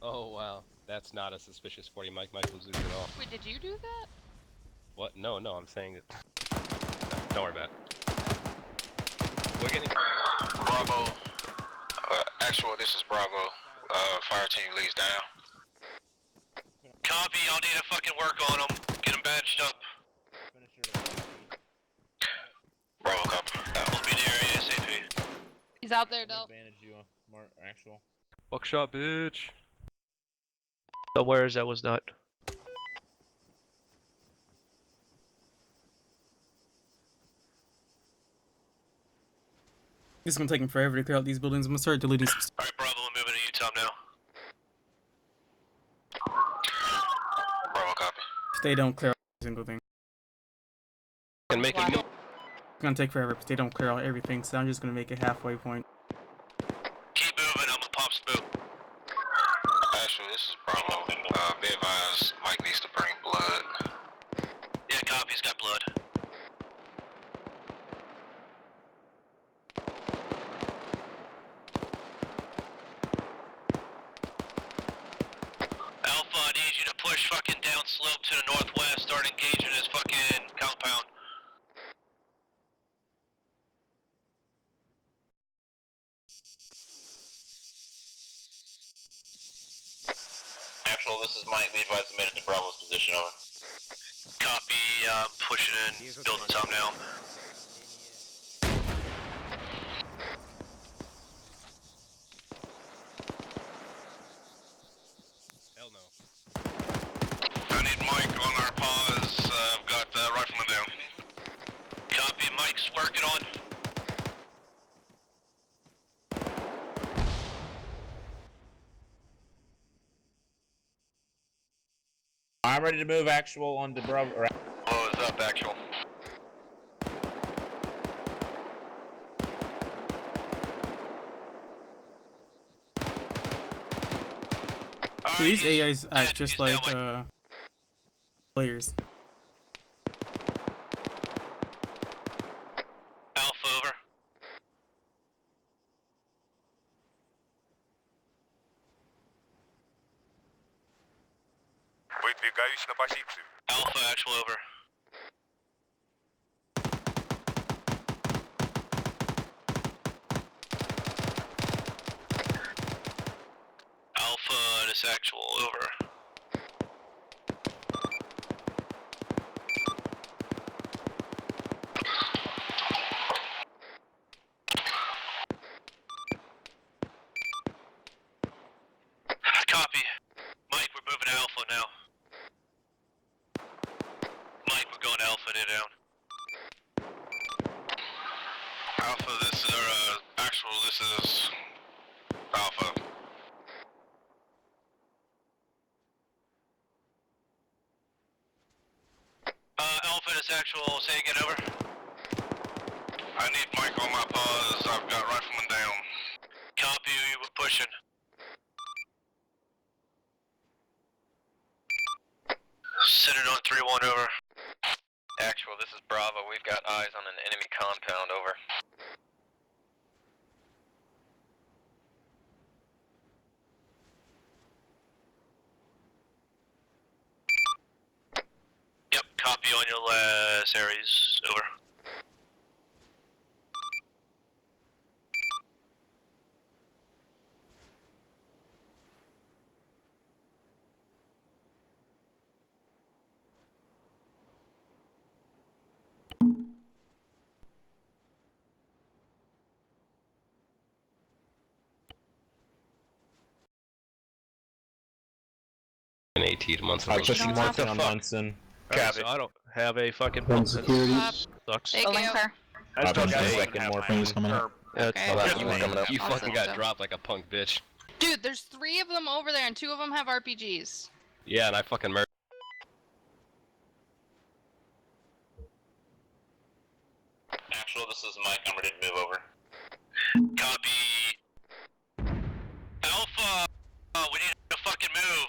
Oh wow, that's not a suspicious 40 Mike Michaels loop at all. Wait, did you do that? What? No, I'm saying that. No, don't worry about it. We're getting. Bravo. Actual, this is Bravo. Fire team leads down. Copy, y'all need to fucking work on them. Get them badged up. Bravo, copy. We'll be near ASAP. He's out there, Del. Advantage you, actual. Buckshot, bitch. So where is that was not? It's gonna take them forever to clear out these buildings. I'm gonna start deleting some stuff. Alright, Bravo, we're moving to Utah now. They don't clear out every single thing. Can make it move. It's gonna take forever, but they don't clear out everything, so I'm just gonna make a halfway point. Keep moving, I'm gonna pop smoke. Actually, this is Bravo. Be advised, Mike needs to bring blood. Yeah, copy, he's got blood. Alpha, I need you to push fucking down slope to the northwest, start engaging this fucking compound. Actual, this is Mike. Be advised, made it to Bravo's position, over. Copy, pushing in, building top now. Hell no. I need Mike on our pause. I've got rifleman down. Copy, Mike's working on. I'm ready to move actual on the Bravo. Blow is up, actual. These AIs act just like players. Alpha, over. Выдвигаюсь на позицию. Alpha, actual, over. Alpha, this actual, over. Copy. Mike, we're moving to Alpha now. Mike, we're going to Alpha, they're down. Alpha, this is actual. This is Alpha. Alpha, this actual, say again, over. I need Mike on my pause. I've got rifleman down. Copy, we're pushing. Centered on 3-1, over. Actual, this is Bravo. We've got eyes on an enemy compound, over. Yep, copy on your last Aries, over. An AT to Munson. I What push the Martin on fuck? Munson. Alright, so I don't have a fucking One pump. security. Sucks. Thank you. I still got Hey, second more friends coming up. Yeah, it's Okay. fine. Coming up. You I'll fucking send got them. dropped like a punk bitch. Dude, there's 3 of them over there and 2 of them have RPGs. Yeah, and I fucking murdered. Actual, this is Mike. I'm ready to move over. Copy. Alpha, we need to fucking move.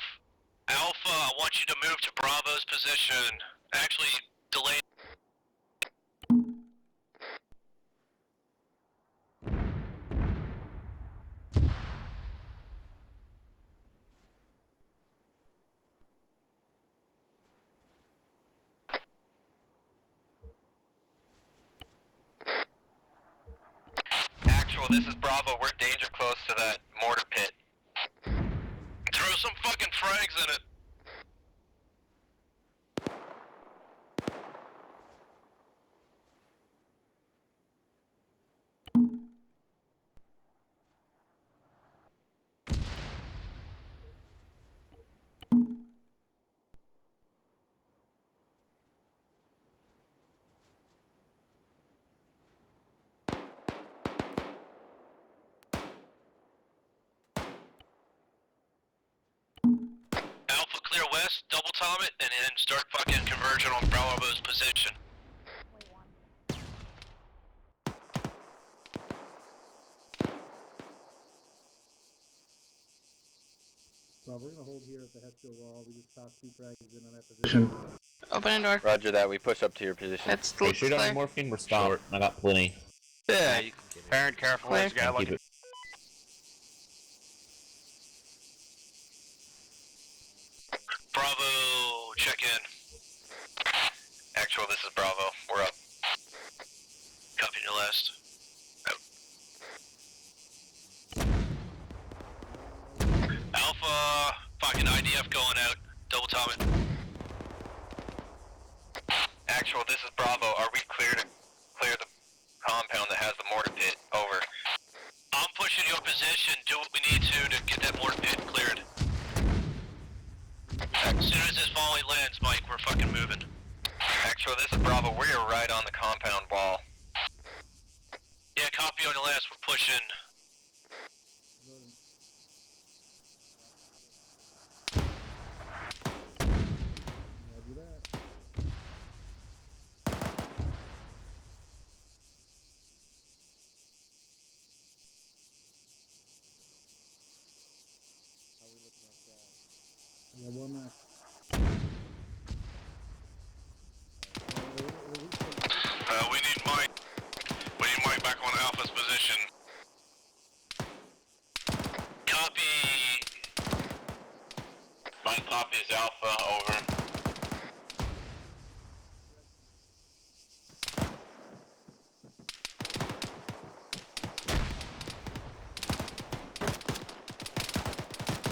Alpha, I want you to move to Bravo's position. Actually, delay. Actual, this is Bravo. We're danger close to that mortar pit. Throw some fucking frags in it. Alpha, clear west, double tom it, and then start fucking converging on Bravo's position. Well, we're gonna hold here at the Hetfield wall. We just tossed 2 frags in on that position. Open a door. Roger that. We push up to your position. It's Hey, shoot on clear. any morphine? We're stopped. I got plenty. Yeah, you can get it. Parent, careful. Clear. There's a guy Keep looking. it. Bravo, check in. Actual, this is Bravo. We're up. Copy your last. Alpha, fucking IDF going out. Double tom it. Actual, this is Bravo. Are we clear to clear the compound that has the mortar pit? Over. I'm pushing your position. Do what we need to get that mortar pit cleared. As soon as this volley lands, Mike, we're fucking moving. Actual, this is Bravo. We are right on the compound wall. Yeah, copy on the last. We're pushing. Roger that. Yeah, one left. We need Mike. We need Mike back on Alpha's position. Copy. My copy is Alpha, over.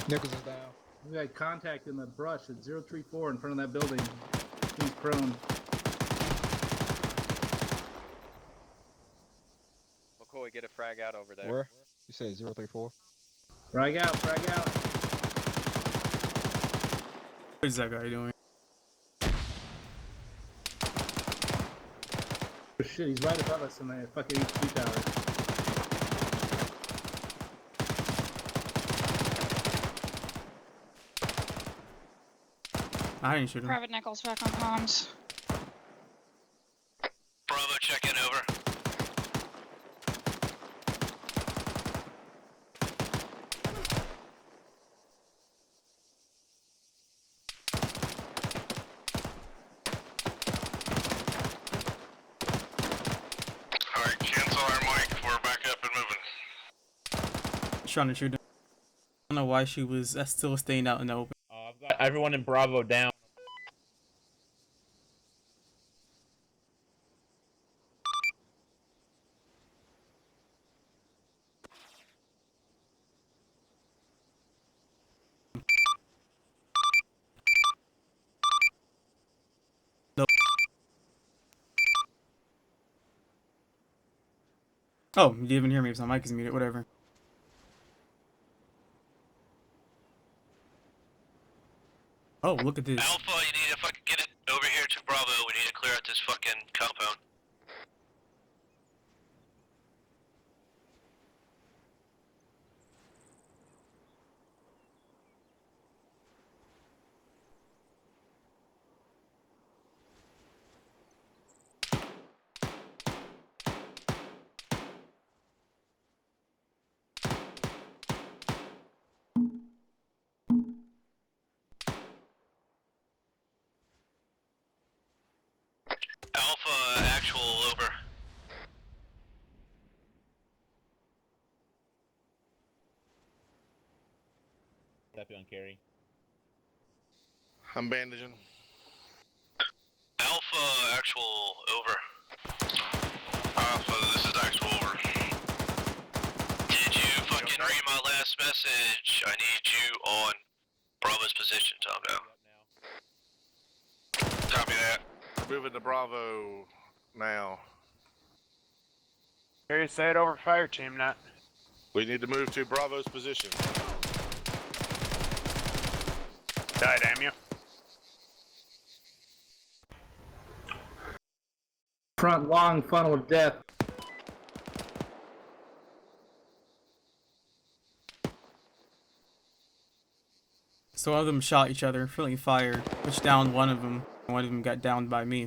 Nichols is down. We got contact in the brush at 034 in front of that building. He's prone. McCoy, get a frag out over there. Where? You say 034? Frag out, frag out. What is that guy doing? Oh shit, he's right above us in the fucking HQ tower. I didn't shoot him. Private Nichols back on comms. Bravo, check in, over. Alright, cancel our mic. We're back up and moving. Trying to shoot him. I don't know why she was still staying out in the open. I've got everyone in Bravo down. Oh, you didn't even hear me because my mic is muted. Whatever. Oh, look at this. Alpha, you need to fucking get it over here to Bravo. We need to clear out this fucking compound. Alpha, actual, over. Copy on carry. I'm bandaging. Alpha, actual, over. Alpha, this is actual, over. Did you fucking read my last message? I need you on Bravo's position, Tom, now. Copy that. Moving to Bravo now. Here you say it over fire team, Nat. We need to move to Bravo's position. Die, damn you. Front long funnel of death. So one of them shot each other, friendly fire, which downed one of them. One of them got downed by me.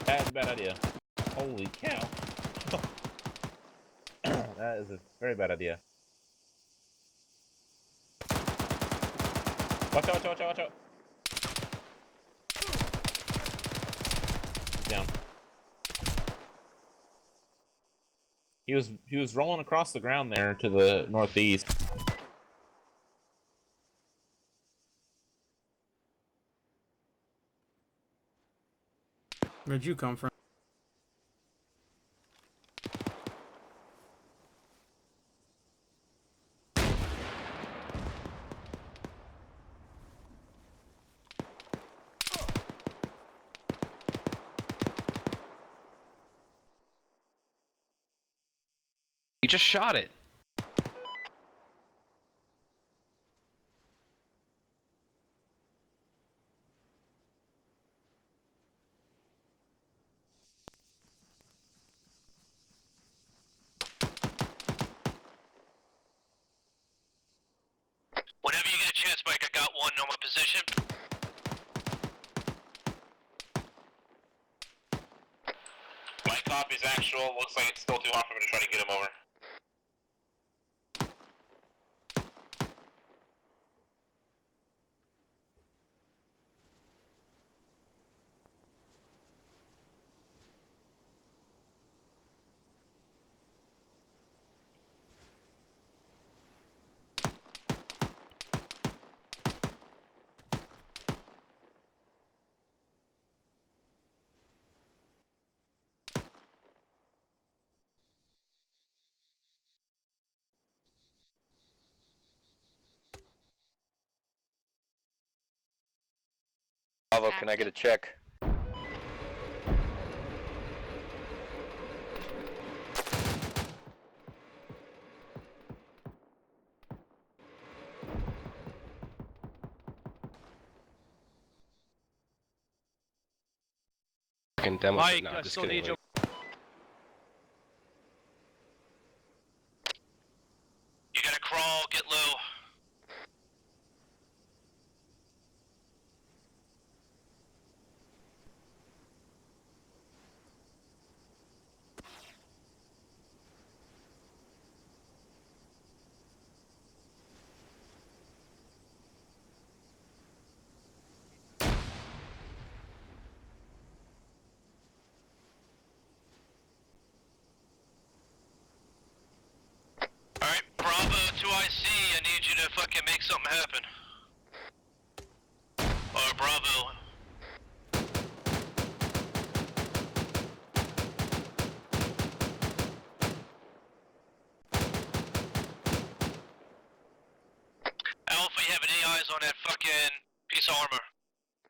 That's a bad idea. Holy cow. That is a very bad idea. Watch out, watch out, watch out, watch out. He's down. He was rolling across the ground there to the northeast. Where'd you come from? You just shot it. Whenever you get a chance, Mike, I got one on my position. My copy's actual. Looks like it's still too hard for me to try to get him over. Bravo, can I get a check? Fucking demo. Mike, No, I just still kidding. need you. You gotta crawl, get low. Alright, Bravo to IC, I need you to fucking make something happen. Or Bravo. Alpha, you have any eyes on that fucking piece of armor?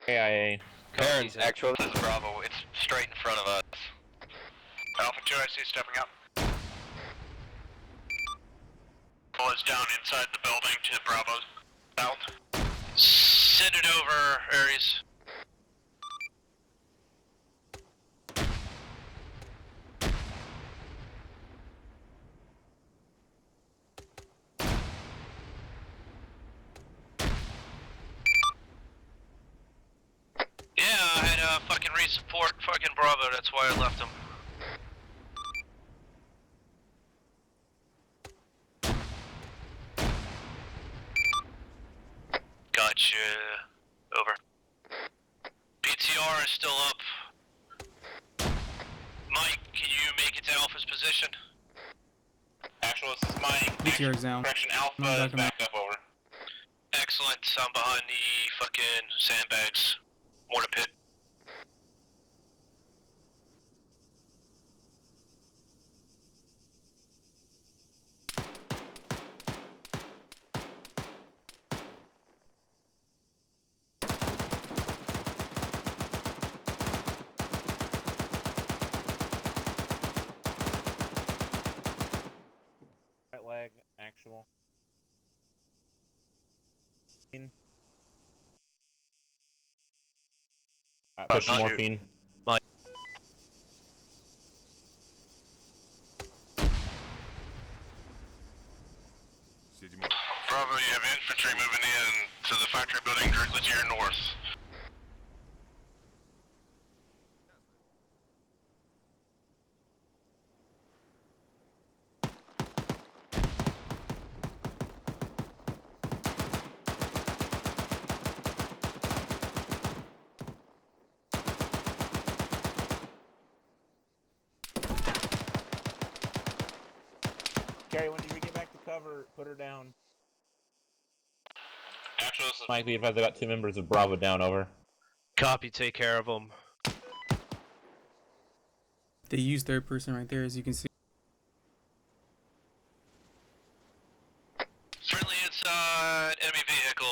AIA. Parents, actually, this is Bravo. It's straight in front of us. Alpha 2, I see stepping up. Bullets down inside the building to Bravo's south. Send it over, Ares. Yeah, I had fucking re-support fucking Bravo, that's why I left him. Gotcha. Over. PTR is still up. Mike, can you make it to Alpha's position? Actual, this is Mike. BTR's down. Correction, Alpha I'm is back on backed up over. Excellent. I'm behind the fucking sandbags. Mortar pit. Right leg, actual. Push morphine. Bravo, you have infantry moving in to the factory building directly to your north. Carrie, when you get back to cover, put her down. Actual, this is Mike, be advised I got 2 members of Bravo down, over. Copy, take care of them. They use third person right there, as you can see. Friendly inside, enemy vehicle.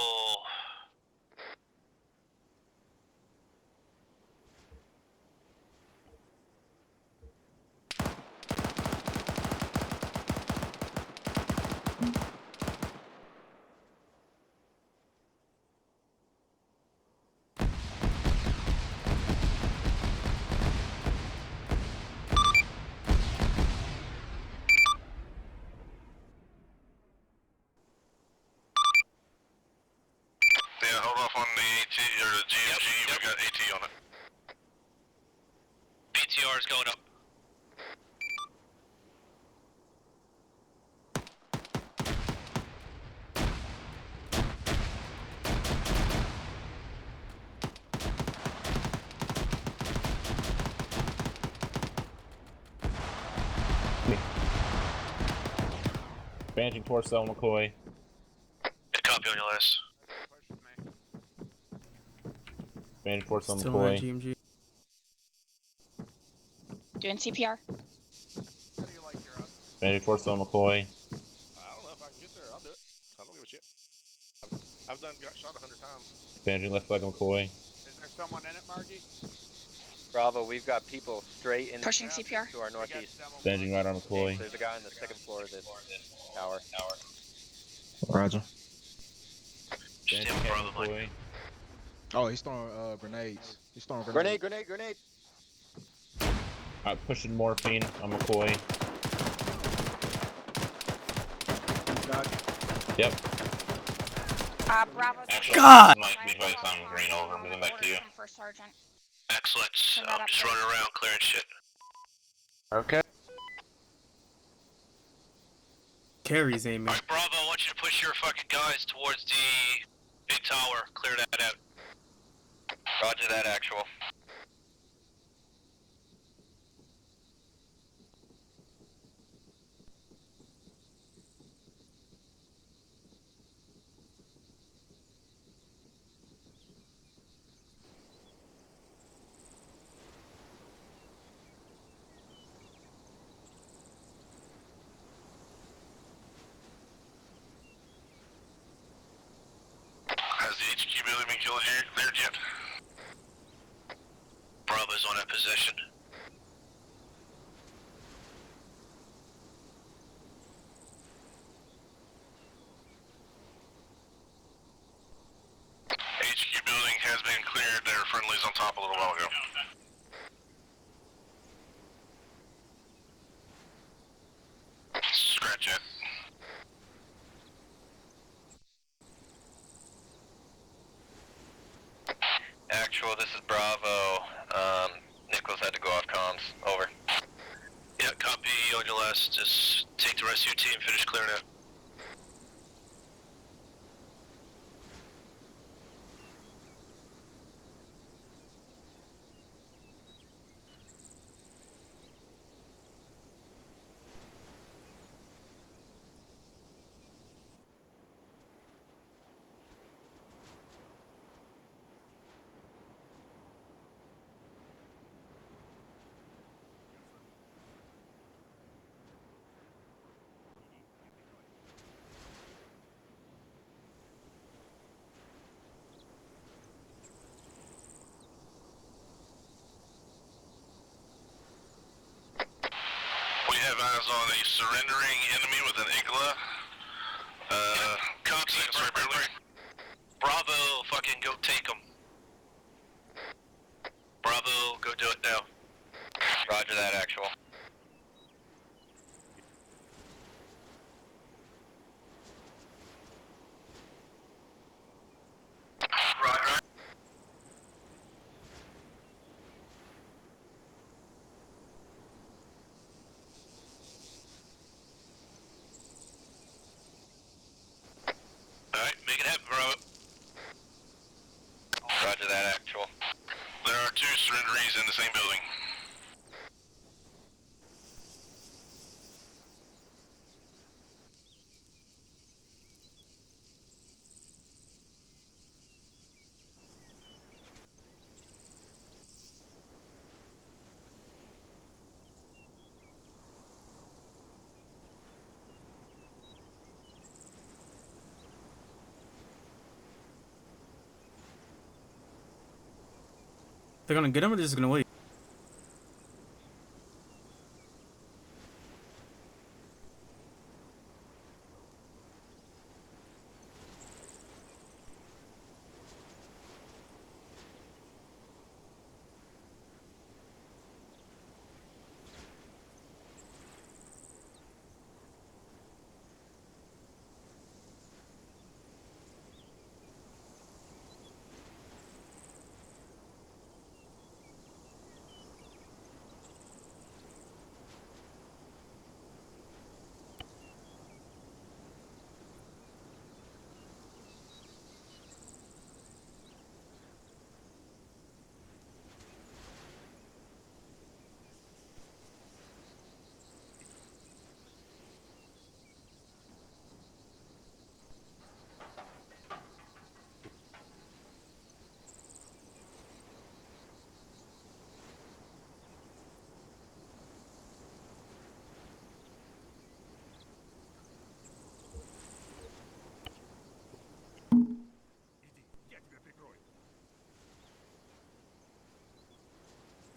Yeah, hold off on the AT or the GMG. We got AT on it. PTR is going up. Banshing torso, McCoy. Copy on your list. Banshing torso, Still on McCoy. GMG. Doing CPR. Banshing torso, McCoy. I don't know if I can get there. I'll do it. I don't give a shit. I've got shot 100 times. Banshing left leg, McCoy. Is there someone in it, Margie? Bravo, we've got people straight in Pushing CPR. to our northeast. Banshing right on McCoy. There's a guy on the second floor of this tower. Roger. Banshing Stand head, with Bravo, McCoy. Oh, he's throwing grenades. He's throwing grenades. Grenade! Pushing morphine on McCoy. Yep. Bravo. actual, God! Mike, be advised I'm green over. Moving back to you. First Sergeant. Excellent. Send that I'm up just there. running around clearing shit. Okay. Carrie's aiming. Alright, Bravo, I want you to push your fucking guys towards the big tower. Clear that out. Roger that, actual. Has the HQ building been cleared yet? Bravo's on that position. HQ building has been cleared. There were friendlies on top a little while ago. Scratch it. Actual, this is Bravo. Nichols had to go off comms. Over. Yeah, copy on your last. Just take the rest of your team, finish clearing out. We have eyes on a surrendering enemy with an Igla. Copy. Bravo, fucking go take them. enemies in the same building. They're gonna get him or they're just gonna wait?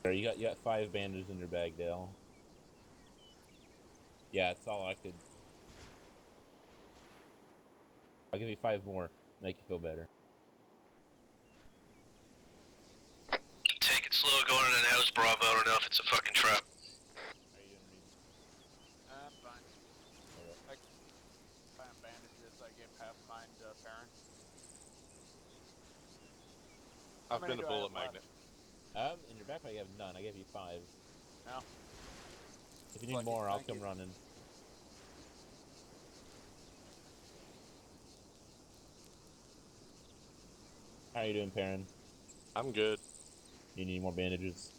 You got 5 bandages in your bag, Dale. Yeah, it's all I could. I'll give you 5 more. Make you feel better. Take it slow going in that house, Bravo. I don't know if it's a fucking trap. How you doing, Reed? I'm fine. I found bandages. I gave half mine to Perrin. I've been a bullet magnet. In your backpack you have none. I gave you 5. No. If you need Lucky. more, I'll Thank come you. running. How you doing, Perrin? I'm good. You need more bandages?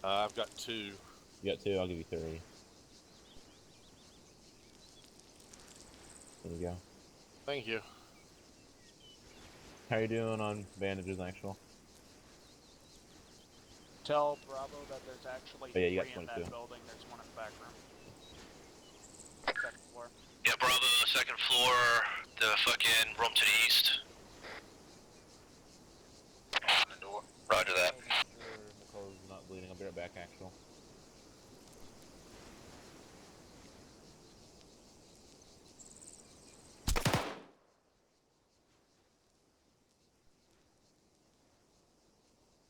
I've got 2. You got 2? I'll give you 3. There you go. Thank you. How you doing on bandages, actual? Tell Bravo that there's actually Oh, yeah, you 3 got in 22. that building. There's one in the back room. Second floor. Yeah, Bravo, second floor, the fucking room to the east. On the door. Roger that. Make sure Nicole's not bleeding. I'll be right back, actual.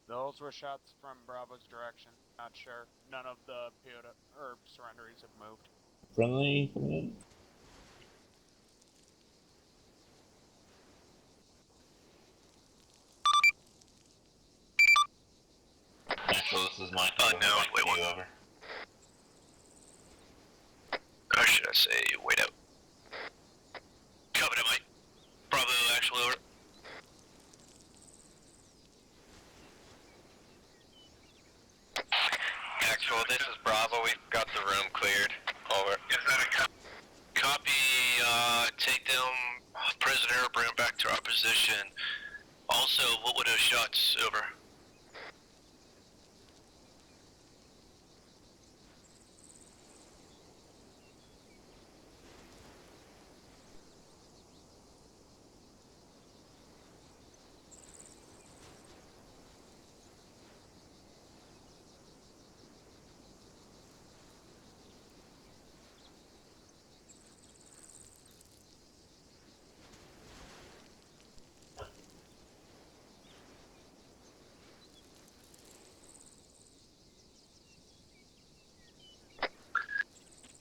Those were shots from Bravo's direction. Not sure. None of the POW or surrenderies have moved. Friendly coming in? Actually, this is Mike. Unknown, wait, what? Over. Or should I say, wait out. Cover it, Mike. Bravo, actually over. Actual, this is Bravo. We've got the room cleared. Over. Is that a copy? Take them prisoner, bring them back to our position. Also, what were those shots? Over.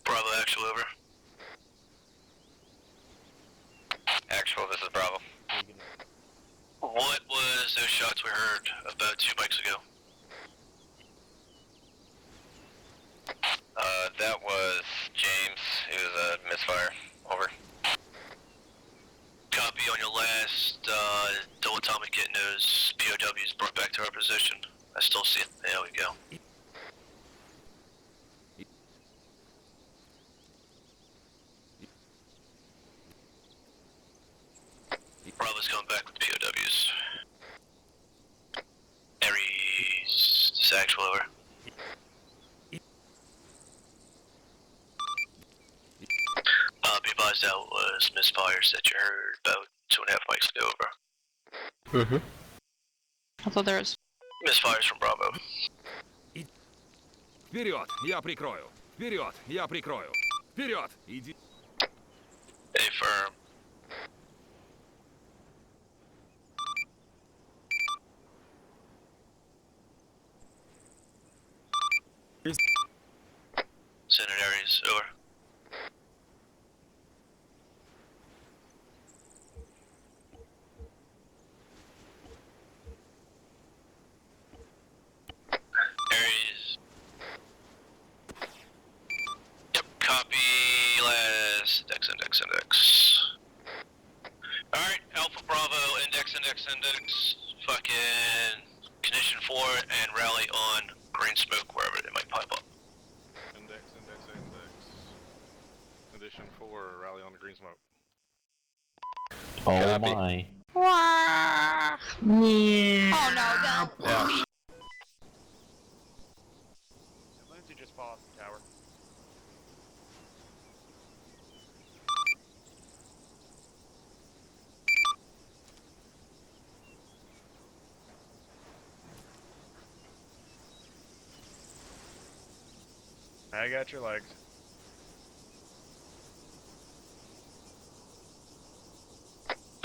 Bravo, actual over. Actual, this is Bravo. What was those shots we heard about 2 bikes ago? That was James. It was a misfire. Over. Copy on your last double atomic getting those POWs brought back to our position. I still see it. There we go. Bravo's going back with POWs. Aries, this is actual over. Be advised that was misfires that you heard about 2.5 mics ago, over. Mm-hmm. I thought there was. Misfires from Bravo. Вперед, я прикрою. Вперед, я прикрою. Вперед, иди. A firm. Senate Aries, over. Aries. Yep, copy last index. Alright, Alpha Bravo, index. Fucking condition 4 and rally on green smoke wherever they might pop up. Index. Condition 4, rally on the green smoke. Oh Copy. my. Oh no, don't. Yeah. Lindsay just fall off the tower. I got your legs.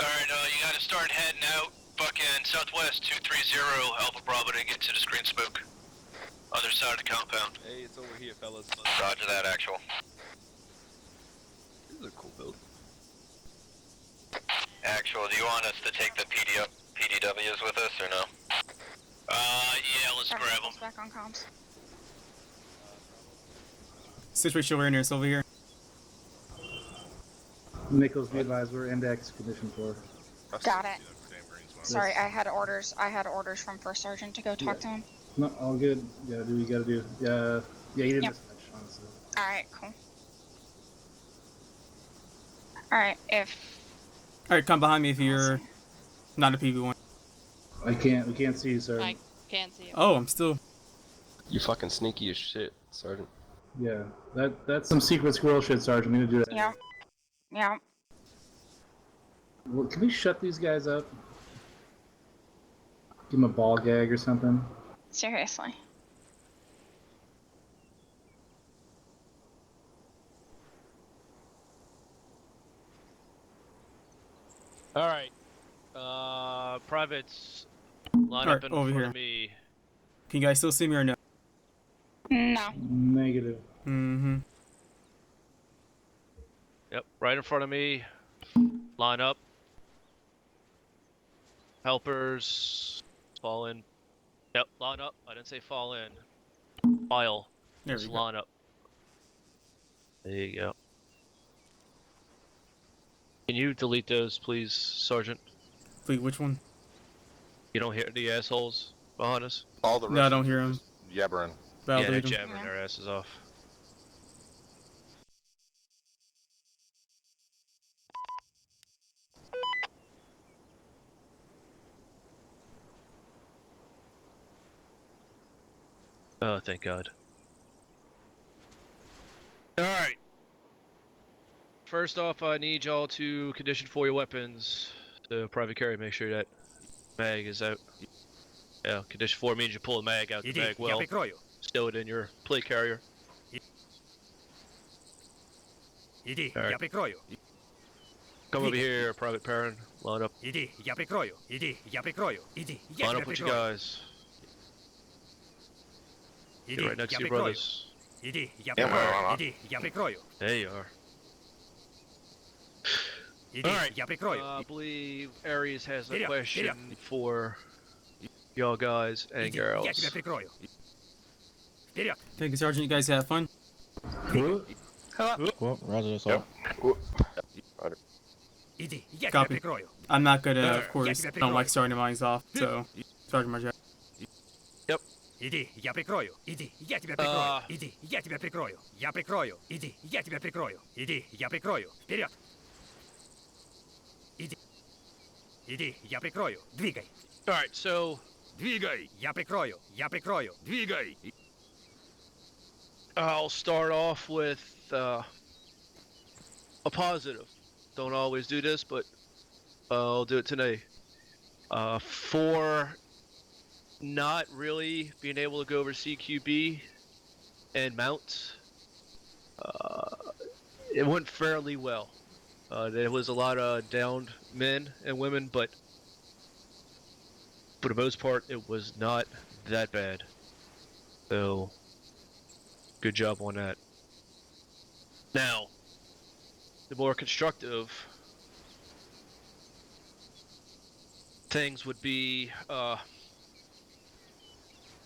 Alright, you gotta start heading out. Fucking southwest 230 Alpha Bravo to get to the green smoke. Other side of the compound. Hey, it's over here, fellas. Roger that, actual. This is a cool build. Actual, do you want us to take the PDWs with us or no? Yeah, let's grab them. Back on comms. Situation awareness over here. Nichols, be advised, we're index condition 4. Got it. Sorry, I had orders. From First Sergeant to go talk to him. No, all good. You gotta do what you gotta do. Yeah, you didn't Yep. miss much, honestly. Alright, cool. Alright, Alright, come behind me if you're not a PV1. We can't see you, sir. I can't see you. Oh, I'm still. You fucking sneaky as shit, Sergeant. Yeah, that's some secret squirrel shit, Sergeant. We need to do that. Yeah. Well, can we shut these guys up? Give them a ball gag or something? Seriously. Alright. Privates, line Alright, up in over front here. of me. Can you guys still see me or no? No. Negative. Mm-hmm. Yep, right in front of me. Line up. Helpers, fall in. Yep, line up. I didn't say fall in. File. There Just we go. line up. There you go. Can you delete those, please, Sergeant? Wait, which one? You don't hear the assholes behind us? All the rest No, I don't hear him. yabbering. I'll Yeah, they're delete 'em. jamming their asses off. Oh, thank God. Alright. First off, I need y'all to condition for your weapons. The private carry, make sure that mag is out. Yeah, condition 4 means you pull the mag out the mag well. Stow it in your plate carrier. Alright. Come over here, Private Perrin. Line up. Line up with you guys. Get right next to your brothers. There you are. Alright, I believe Aries has a question for y'all guys and girls. Thank you, Sergeant. You guys have fun. Cool, roger this all. Copy. I'm not gonna, of course, don't like starting mines off, so Sergeant my job. Yep. Иди, я прикрою. Иди, я тебя прикрою. Иди, я тебя прикрою. Я прикрою. Иди, я тебя прикрою. Иди, я прикрою. Вперед. Иди. Иди, я прикрою. Двигай. Alright, so... Двигай. Я прикрою. Я прикрою. Двигай. I'll start off with a positive. Don't always do this, but I'll do it today. For not really being able to go over CQB and mounts, it went fairly well. There was a lot of downed men and women, but for the most part, it was not that bad. So, good job on that. Now, the more constructive things would be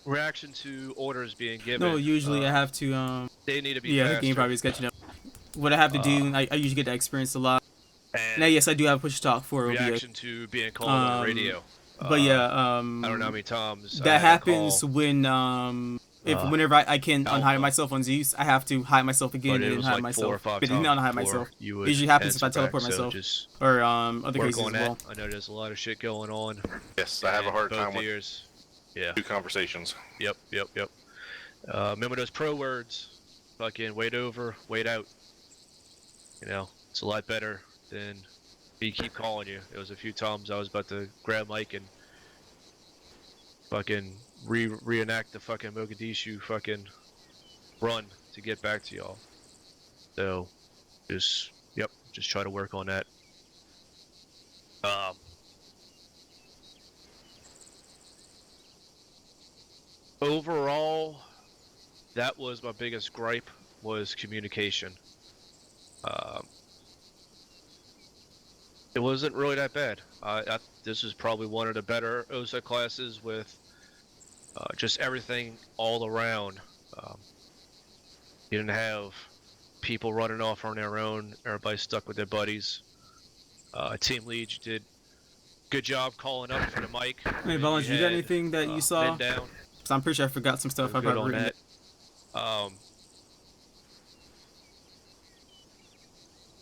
reaction to orders being given. No, usually I have to they need to be yeah, faster. the game probably is catching up. What I have to do, I usually get to experience a lot. Now, yes, I do have push to talk for reaction to being called on the radio. But yeah, I don't know how many times that happens when whenever I can unhide myself on Zeus, I have to hide myself again and hide myself. But then unhide myself. It usually happens if I teleport myself or other cases as well. I know there's a lot of shit going on. Yes, I have a hard time with ears. Yeah. 2 conversations. Yep. Remember those pro words? Fucking wait over, wait out. You know, it's a lot better than me keep calling you. It was a few times I was about to grab Mike and fucking reenact the fucking Mogadishu fucking run to get back to y'all. So, just try to work on that. Overall, that was my biggest gripe, was communication. It wasn't really that bad. This is probably one of the better OSUT classes with just everything all around. You didn't have people running off on their own, everybody stuck with their buddies. Team lead, you did good job calling up for the mic. Hey, Bones, you got anything that you saw? Down. So I'm pretty sure I forgot some stuff I've probably written.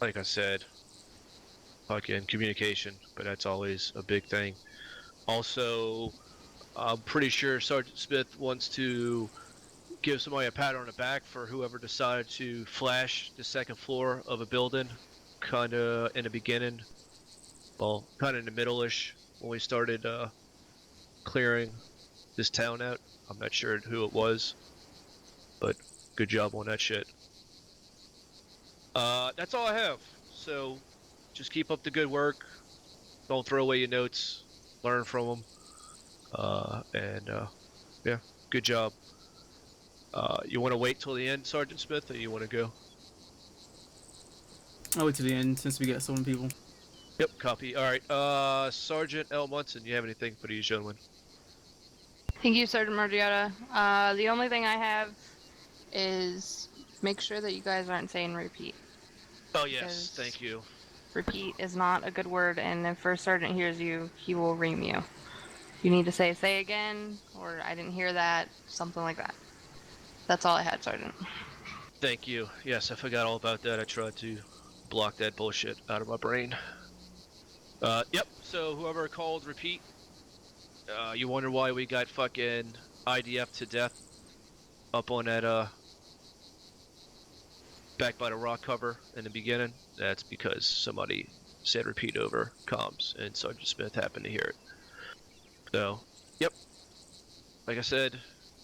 Like I said, fucking communication, but that's always a big thing. Also, I'm pretty sure Sergeant Smith wants to give somebody a pat on the back for whoever decided to flash the second floor of a building, kinda in the beginning. Well, kinda in the middle-ish when we started clearing this town out. I'm not sure who it was, but good job on that shit. That's all I have. So, just keep up the good work. Don't throw away your notes. Learn from them. Yeah, good job. You want to wait till the end, Sergeant Smith, or you want to go? I'll wait till the end since we got so many people. Yep, copy. All right, Sergeant L. Munson, you have anything for these gentlemen? Thank you, Sergeant Margiotta. The only thing I have is make sure that you guys aren't saying repeat. Oh, yes, thank you. Repeat is not a good word, and if First Sergeant hears you, he will ream you. You need to say again, or I didn't hear that, something like that. That's all I had, Sergeant. Thank you. Yes, I forgot all about that. I tried to block that bullshit out of my brain. Yep, so whoever called repeat, you wonder why we got fucking IDF to death up on that, back by the rock cover in the beginning? That's because somebody said repeat over comms and Sergeant Smith happened to hear it. So, yep. Like I said,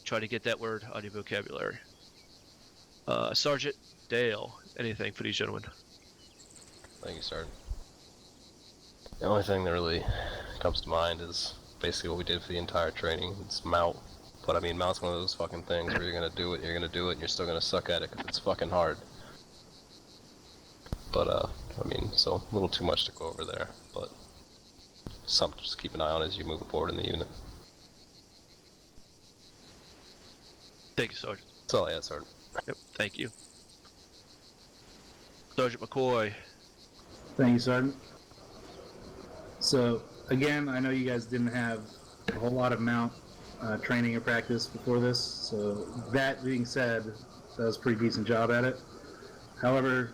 try to get that word out of your vocabulary. Sergeant Dale, anything for these gentlemen? Thank you, Sergeant. The only thing that really comes to mind is basically what we did for the entire training. It's mount. But I mean, mount's one of those fucking things where you're gonna do it, and you're still gonna suck at it because it's fucking hard. But, I mean, so a little too much to go over there, but something to just keep an eye on as you move forward in the unit. Thank you, Sergeant. That's all I had, Sergeant. Yep, thank you. Sergeant McCoy. Thank you, Sergeant. So, again, I know you guys didn't have a whole lot of mount training or practice before this. So that being said, that was a pretty decent job at it. However,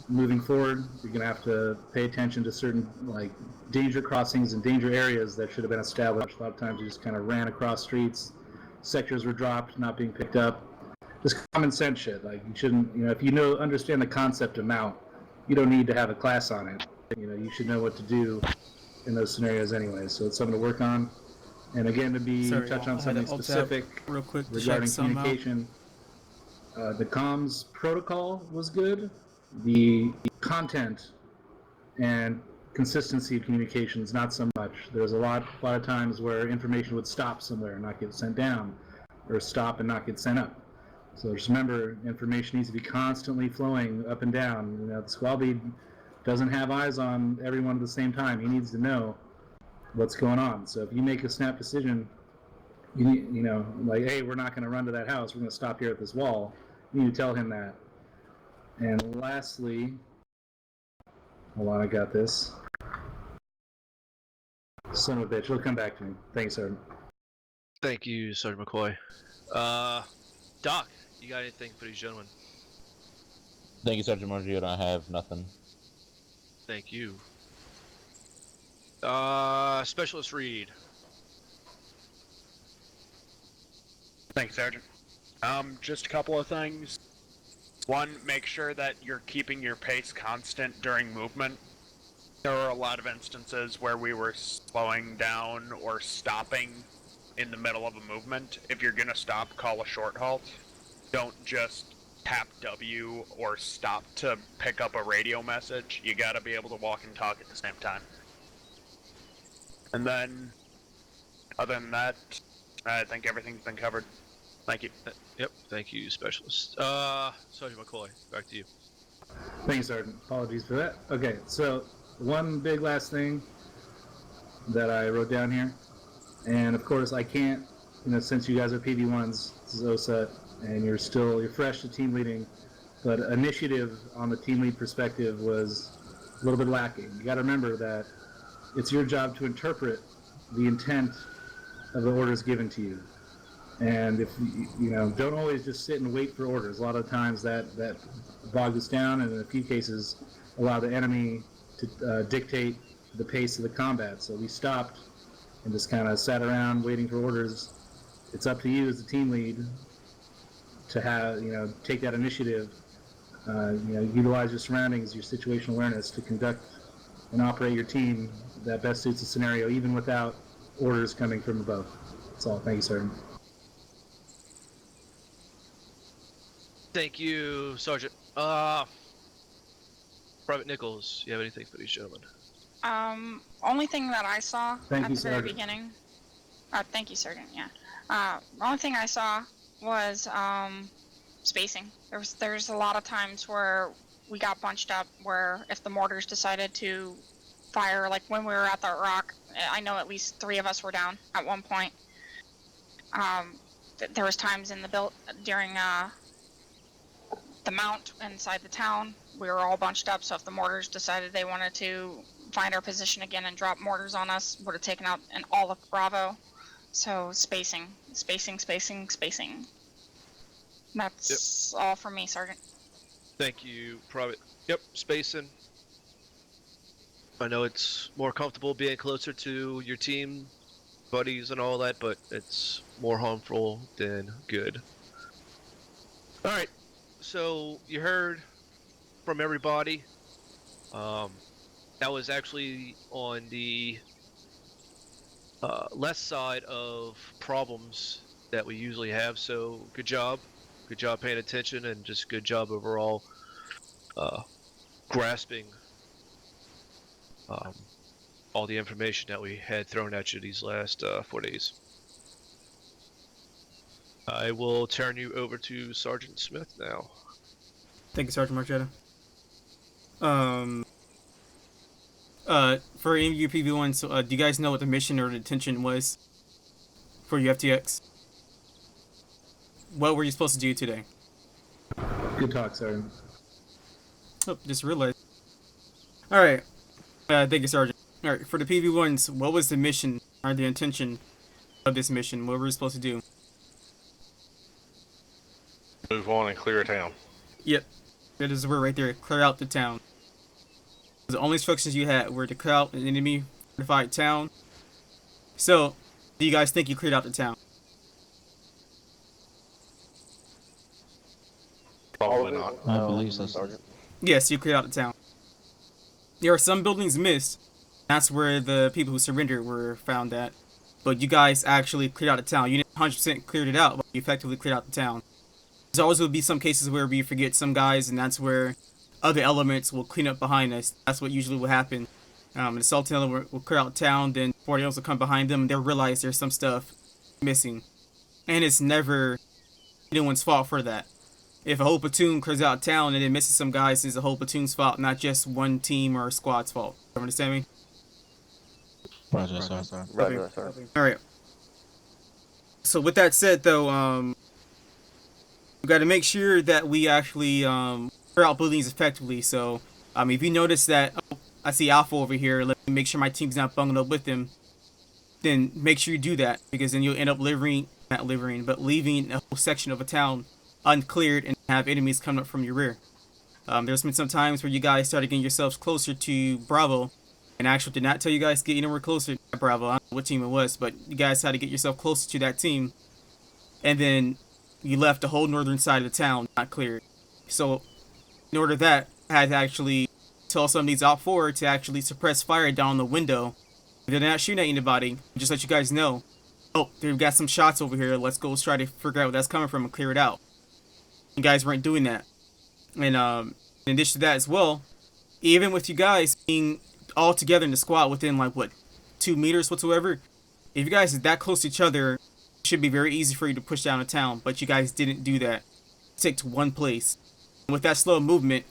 moving forward, you're going to have to pay attention to certain like danger crossings and danger areas that should have been established. A lot of times you just kind of ran across streets, sectors were dropped, not being picked up. Just common sense shit. Like you shouldn't, if you understand the concept of mount, you don't need to have a class on it. You should know what to do in those scenarios anyway. So it's something to work on. And again, to touch on something specific real quick regarding communication. The comms protocol was good. The content and consistency of communications, not so much. There's a lot of times where information would stop somewhere and not get sent down, or stop and not get sent up. So just remember, information needs to be constantly flowing up and down. The squad lead doesn't have eyes on everyone at the same time. He needs to know what's going on. So if you make a snap decision, like, hey, we're not going to run to that house. We're going to stop here at this wall. You need to tell him that. And lastly, hold on, I got this. Son of a bitch, it'll come back to me. Thanks, Sergeant. Thank you, Sergeant McCoy. Doc, you got anything for these gentlemen? Thank you, Sergeant Margiota. I have nothing. Thank you. Specialist Reed. Thanks, Sergeant. Just a couple of things. One, make sure that you're keeping your pace constant during movement. There were a lot of instances where we were slowing down or stopping in the middle of a movement. If you're gonna stop, call a short halt. Don't just tap W or stop to pick up a radio message. You gotta be able to walk and talk at the same time. And then, other than that, I think everything's been covered. Thank you. Yep, thank you, Specialist. Sergeant McCoy, back to you. Thanks, Sergeant. Apologies for that. Okay, so one big last thing that I wrote down here, and of course I can't, since you guys are PV1s, this is OSUT, and you're fresh to team leading, but initiative on the team lead perspective was a little bit lacking. You got to remember that it's your job to interpret the intent of the orders given to you. And if don't always just sit and wait for orders. A lot of times that bogs us down, and in a few cases allow the enemy to dictate the pace of the combat. So we stopped and just kind of sat around waiting for orders. It's up to you as the team lead to have take that initiative. Utilize your surroundings, your situational awareness to conduct and operate your team that best suits the scenario, even without orders coming from above. That's all. Thank you, Sergeant. Thank you, Sergeant. Private Nichols, you have anything for these gentlemen? Only thing that I saw Thank at you, the very Sergeant. beginning. Thank you, Sergeant. Yeah. The only thing I saw was spacing. There's a lot of times where we got bunched up. Where if the mortars decided to fire, like when we were at the rock, I know at least 3 of us were down at one point. There was times in the build during the mount inside the town, we were all bunched up, so if the mortars decided they wanted to find our position again and drop mortars on us, would have taken out all of Bravo. So spacing. That's all from me, Sergeant. Thank you, Private. Yep, spacing. I know it's more comfortable being closer to your team, buddies and all that, but it's more harmful than good. Alright, so you heard from everybody. That was actually on the less side of problems that we usually have, so good job paying attention, and just good job overall grasping all the information that we had thrown at you these last 4 days. I will turn you over to Sergeant Smith now. Thank you, Sergeant Marchetta. For any of you PV1s, do you guys know what the mission or detention was for your FTX? What were you supposed to do today? Good talk, Sergeant. Oh, just realized. Alright. Thank you, Sergeant. Alright, for the PV1s, what was the mission or the intention of this mission. What we're supposed to do. Move on and clear a town. Yep. That is where right there. Clear out the town. The only instructions you had were to clear out an enemy fortified town. So, do you guys think you cleared out the town? Probably not. I believe so, Sergeant. Yes, you cleared out the town. There are some buildings missed. That's where the people who surrendered were found at. But you guys actually cleared out the town. You didn't 100% cleared it out, but you effectively cleared out the town. There's always will be some cases where we forget some guys, and that's where other elements will clean up behind us. That's what usually will happen. The assault element will clear out town, then 40 else will come behind them, and they'll realize there's some stuff missing. And it's never anyone's fault for that. If a whole platoon clears out town and it misses some guys, it's a whole platoon's fault, not just one team or a squad's fault. You understand me? Roger, sir. Roger, sir. Alright. So with that said, though, we got to make sure that we actually clear out buildings effectively. So, if you notice that, oh, I see Alpha over here, let me make sure my team's not bungling up with him, then make sure you do that, because then you'll end up leaving a whole section of a town uncleared and have enemies coming up from your rear. There's been some times where you guys started getting yourselves closer to Bravo, and actually did not tell you guys to get anywhere closer to Bravo. I don't know what team it was, but you guys had to get yourself closer to that team, and then you left the whole northern side of the town not cleared. So, in order to that, I had to actually tell some of these out forward to actually suppress fire down the window. If they're not shooting at anybody, just let you guys know, oh, they've got some shots over here, let's go try to figure out where that's coming from and clear it out. You guys weren't doing that. And in addition to that as well, even with you guys being all together in the squad within like, what, 2 meters whatsoever, if you guys are that close to each other, it should be very easy for you to push down a town, but you guys didn't do that. Stick to one place. And with that slow movement,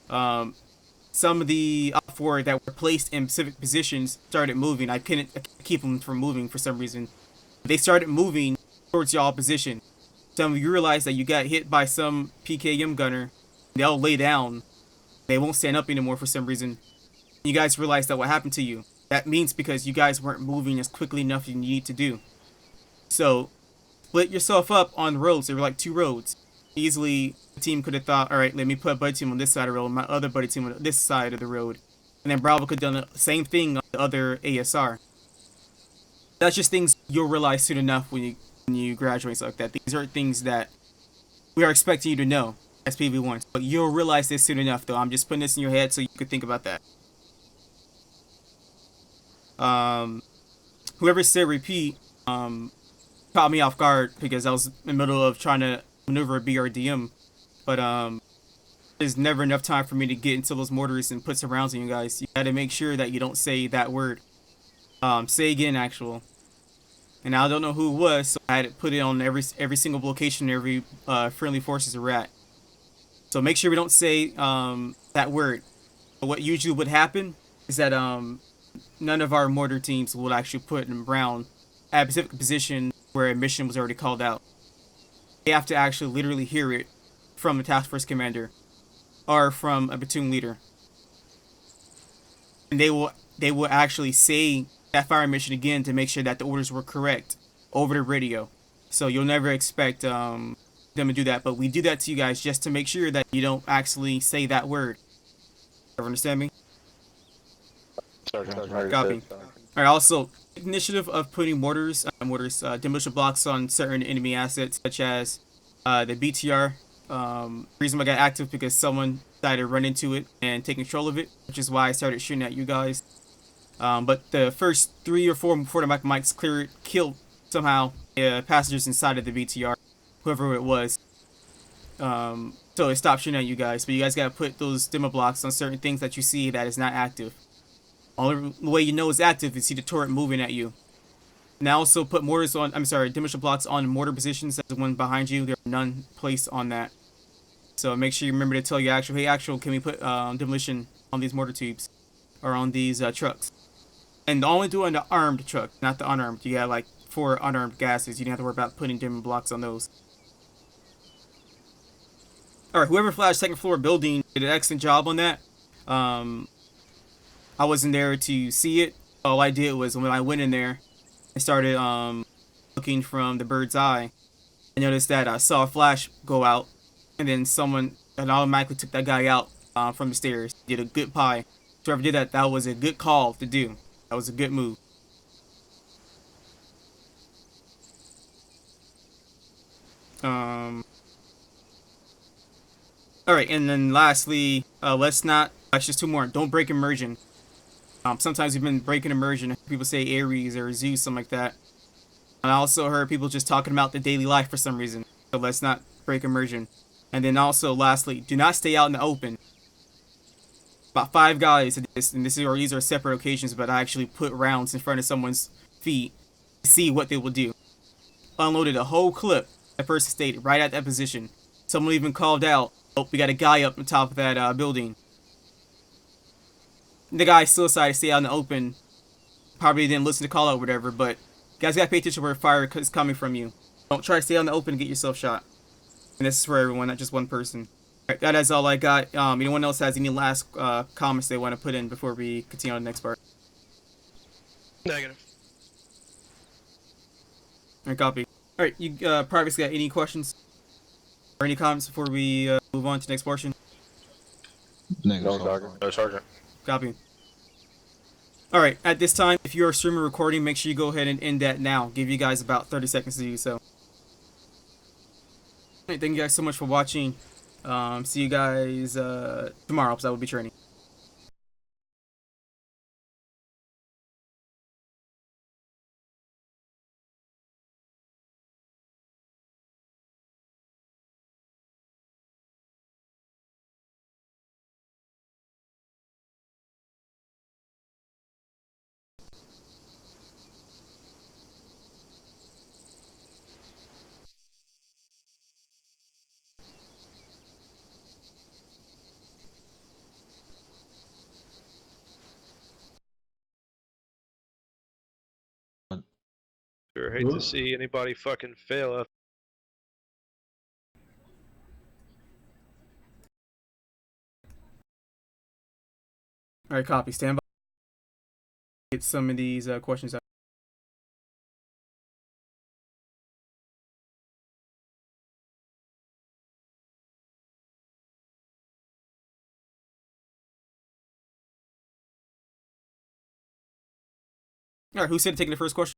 some of the up forward that were placed in specific positions started moving. I couldn't keep them from moving for some reason. They started moving towards y'all position. Some of you realize that you got hit by some PKM gunner. They'll lay down. They won't stand up anymore for some reason. You guys realize that what happened to you. That means because you guys weren't moving as quickly enough as you need to do. So, split yourself up on roads. There were like 2 roads. Easily, the team could have thought, alright, let me put a buddy team on this side of the road, my other buddy team on this side of the road. And then Bravo could have done the same thing on the other ASR. That's just things you'll realize soon enough when you graduate, stuff like that. These are things that we are expecting you to know as PV1s. But you'll realize this soon enough, though. I'm just putting this in your head so you could think about that. Whoever said repeat, caught me off guard because I was in the middle of trying to maneuver a BRDM. But, there's never enough time for me to get into those mortars and put some rounds on you guys. You gotta make sure that you don't say that word. Say again, actual. And I don't know who it was, so I had to put it on every single location, every friendly forces are at. So make sure we don't say that word. But what usually would happen is that none of our mortar teams will actually put them around at a specific position where a mission was already called out. They have to actually literally hear it from the task force commander or from a platoon leader. And they will actually say that fire mission again to make sure that the orders were correct over the radio. So you'll never expect them to do that, but we do that to you guys just to make sure that you don't actually say that word. Ever understand me? Copy. Alright, also, initiative of putting mortars, demolition blocks on certain enemy assets, such as the BTR. Reason why I got active because someone decided to run into it and take control of it, which is why I started shooting at you guys. But the first 3 or 4 before the mics killed somehow passengers inside of the BTR, whoever it was. So it stopped shooting at you guys. But you guys gotta put those demo blocks on certain things that you see that is not active. Only way you know it's active is see the turret moving at you. Now also put mortars on, demolition blocks on mortar positions. That's the one behind you. There are none placed on that. So make sure you remember to tell your actual, hey actual, can we put demolition on these mortar tubes? Or on these trucks? And only do it on the armed truck, not the unarmed. You got like 4 unarmed gases. You don't have to worry about putting demo blocks on those. Alright, whoever flashed second floor building did an excellent job on that. I wasn't there to see it. All I did was when I went in there, I started looking from the bird's eye, I noticed that I saw a flash go out, and then someone automatically took that guy out from the stairs. Did a good pie. Whoever did that, that was a good call to do. That was a good move. Alright, and then lastly, let's not, that's just two more. Don't break immersion. Sometimes we've been breaking immersion. People say Ares or Zeus, something like that. And I also heard people just talking about the daily life for some reason. So let's not break immersion. And then also, lastly, do not stay out in the open. About 5 guys did this, and these are separate occasions, but I actually put rounds in front of someone's feet to see what they will do. Unloaded a whole clip. That person stayed right at that position. Someone even called out, "Oh, we got a guy up on top of that building." The guy still decided to stay out in the open. Probably didn't listen to call out or whatever, but you guys gotta pay attention where fire is coming from you. Don't try to stay out in the open and get yourself shot. And this is for everyone, not just one person. Alright, that is all I got. Anyone else has any last comments they want to put in before we continue on the next part? Negative. Alright, copy. Alright, you Privates got any questions? Or any comments before we move on to the next portion? No, Sergeant. No, Sergeant. Copy. Alright, at this time, if you are streaming or recording, make sure you go ahead and end that now. Give you guys about 30 seconds to do so. Alright, thank you guys so much for watching. See you guys tomorrow, because I will be training. Sure hate to see anybody fucking fail up. Alright, copy. Stand by. Get some of these questions out. Alright, who said taking the first question?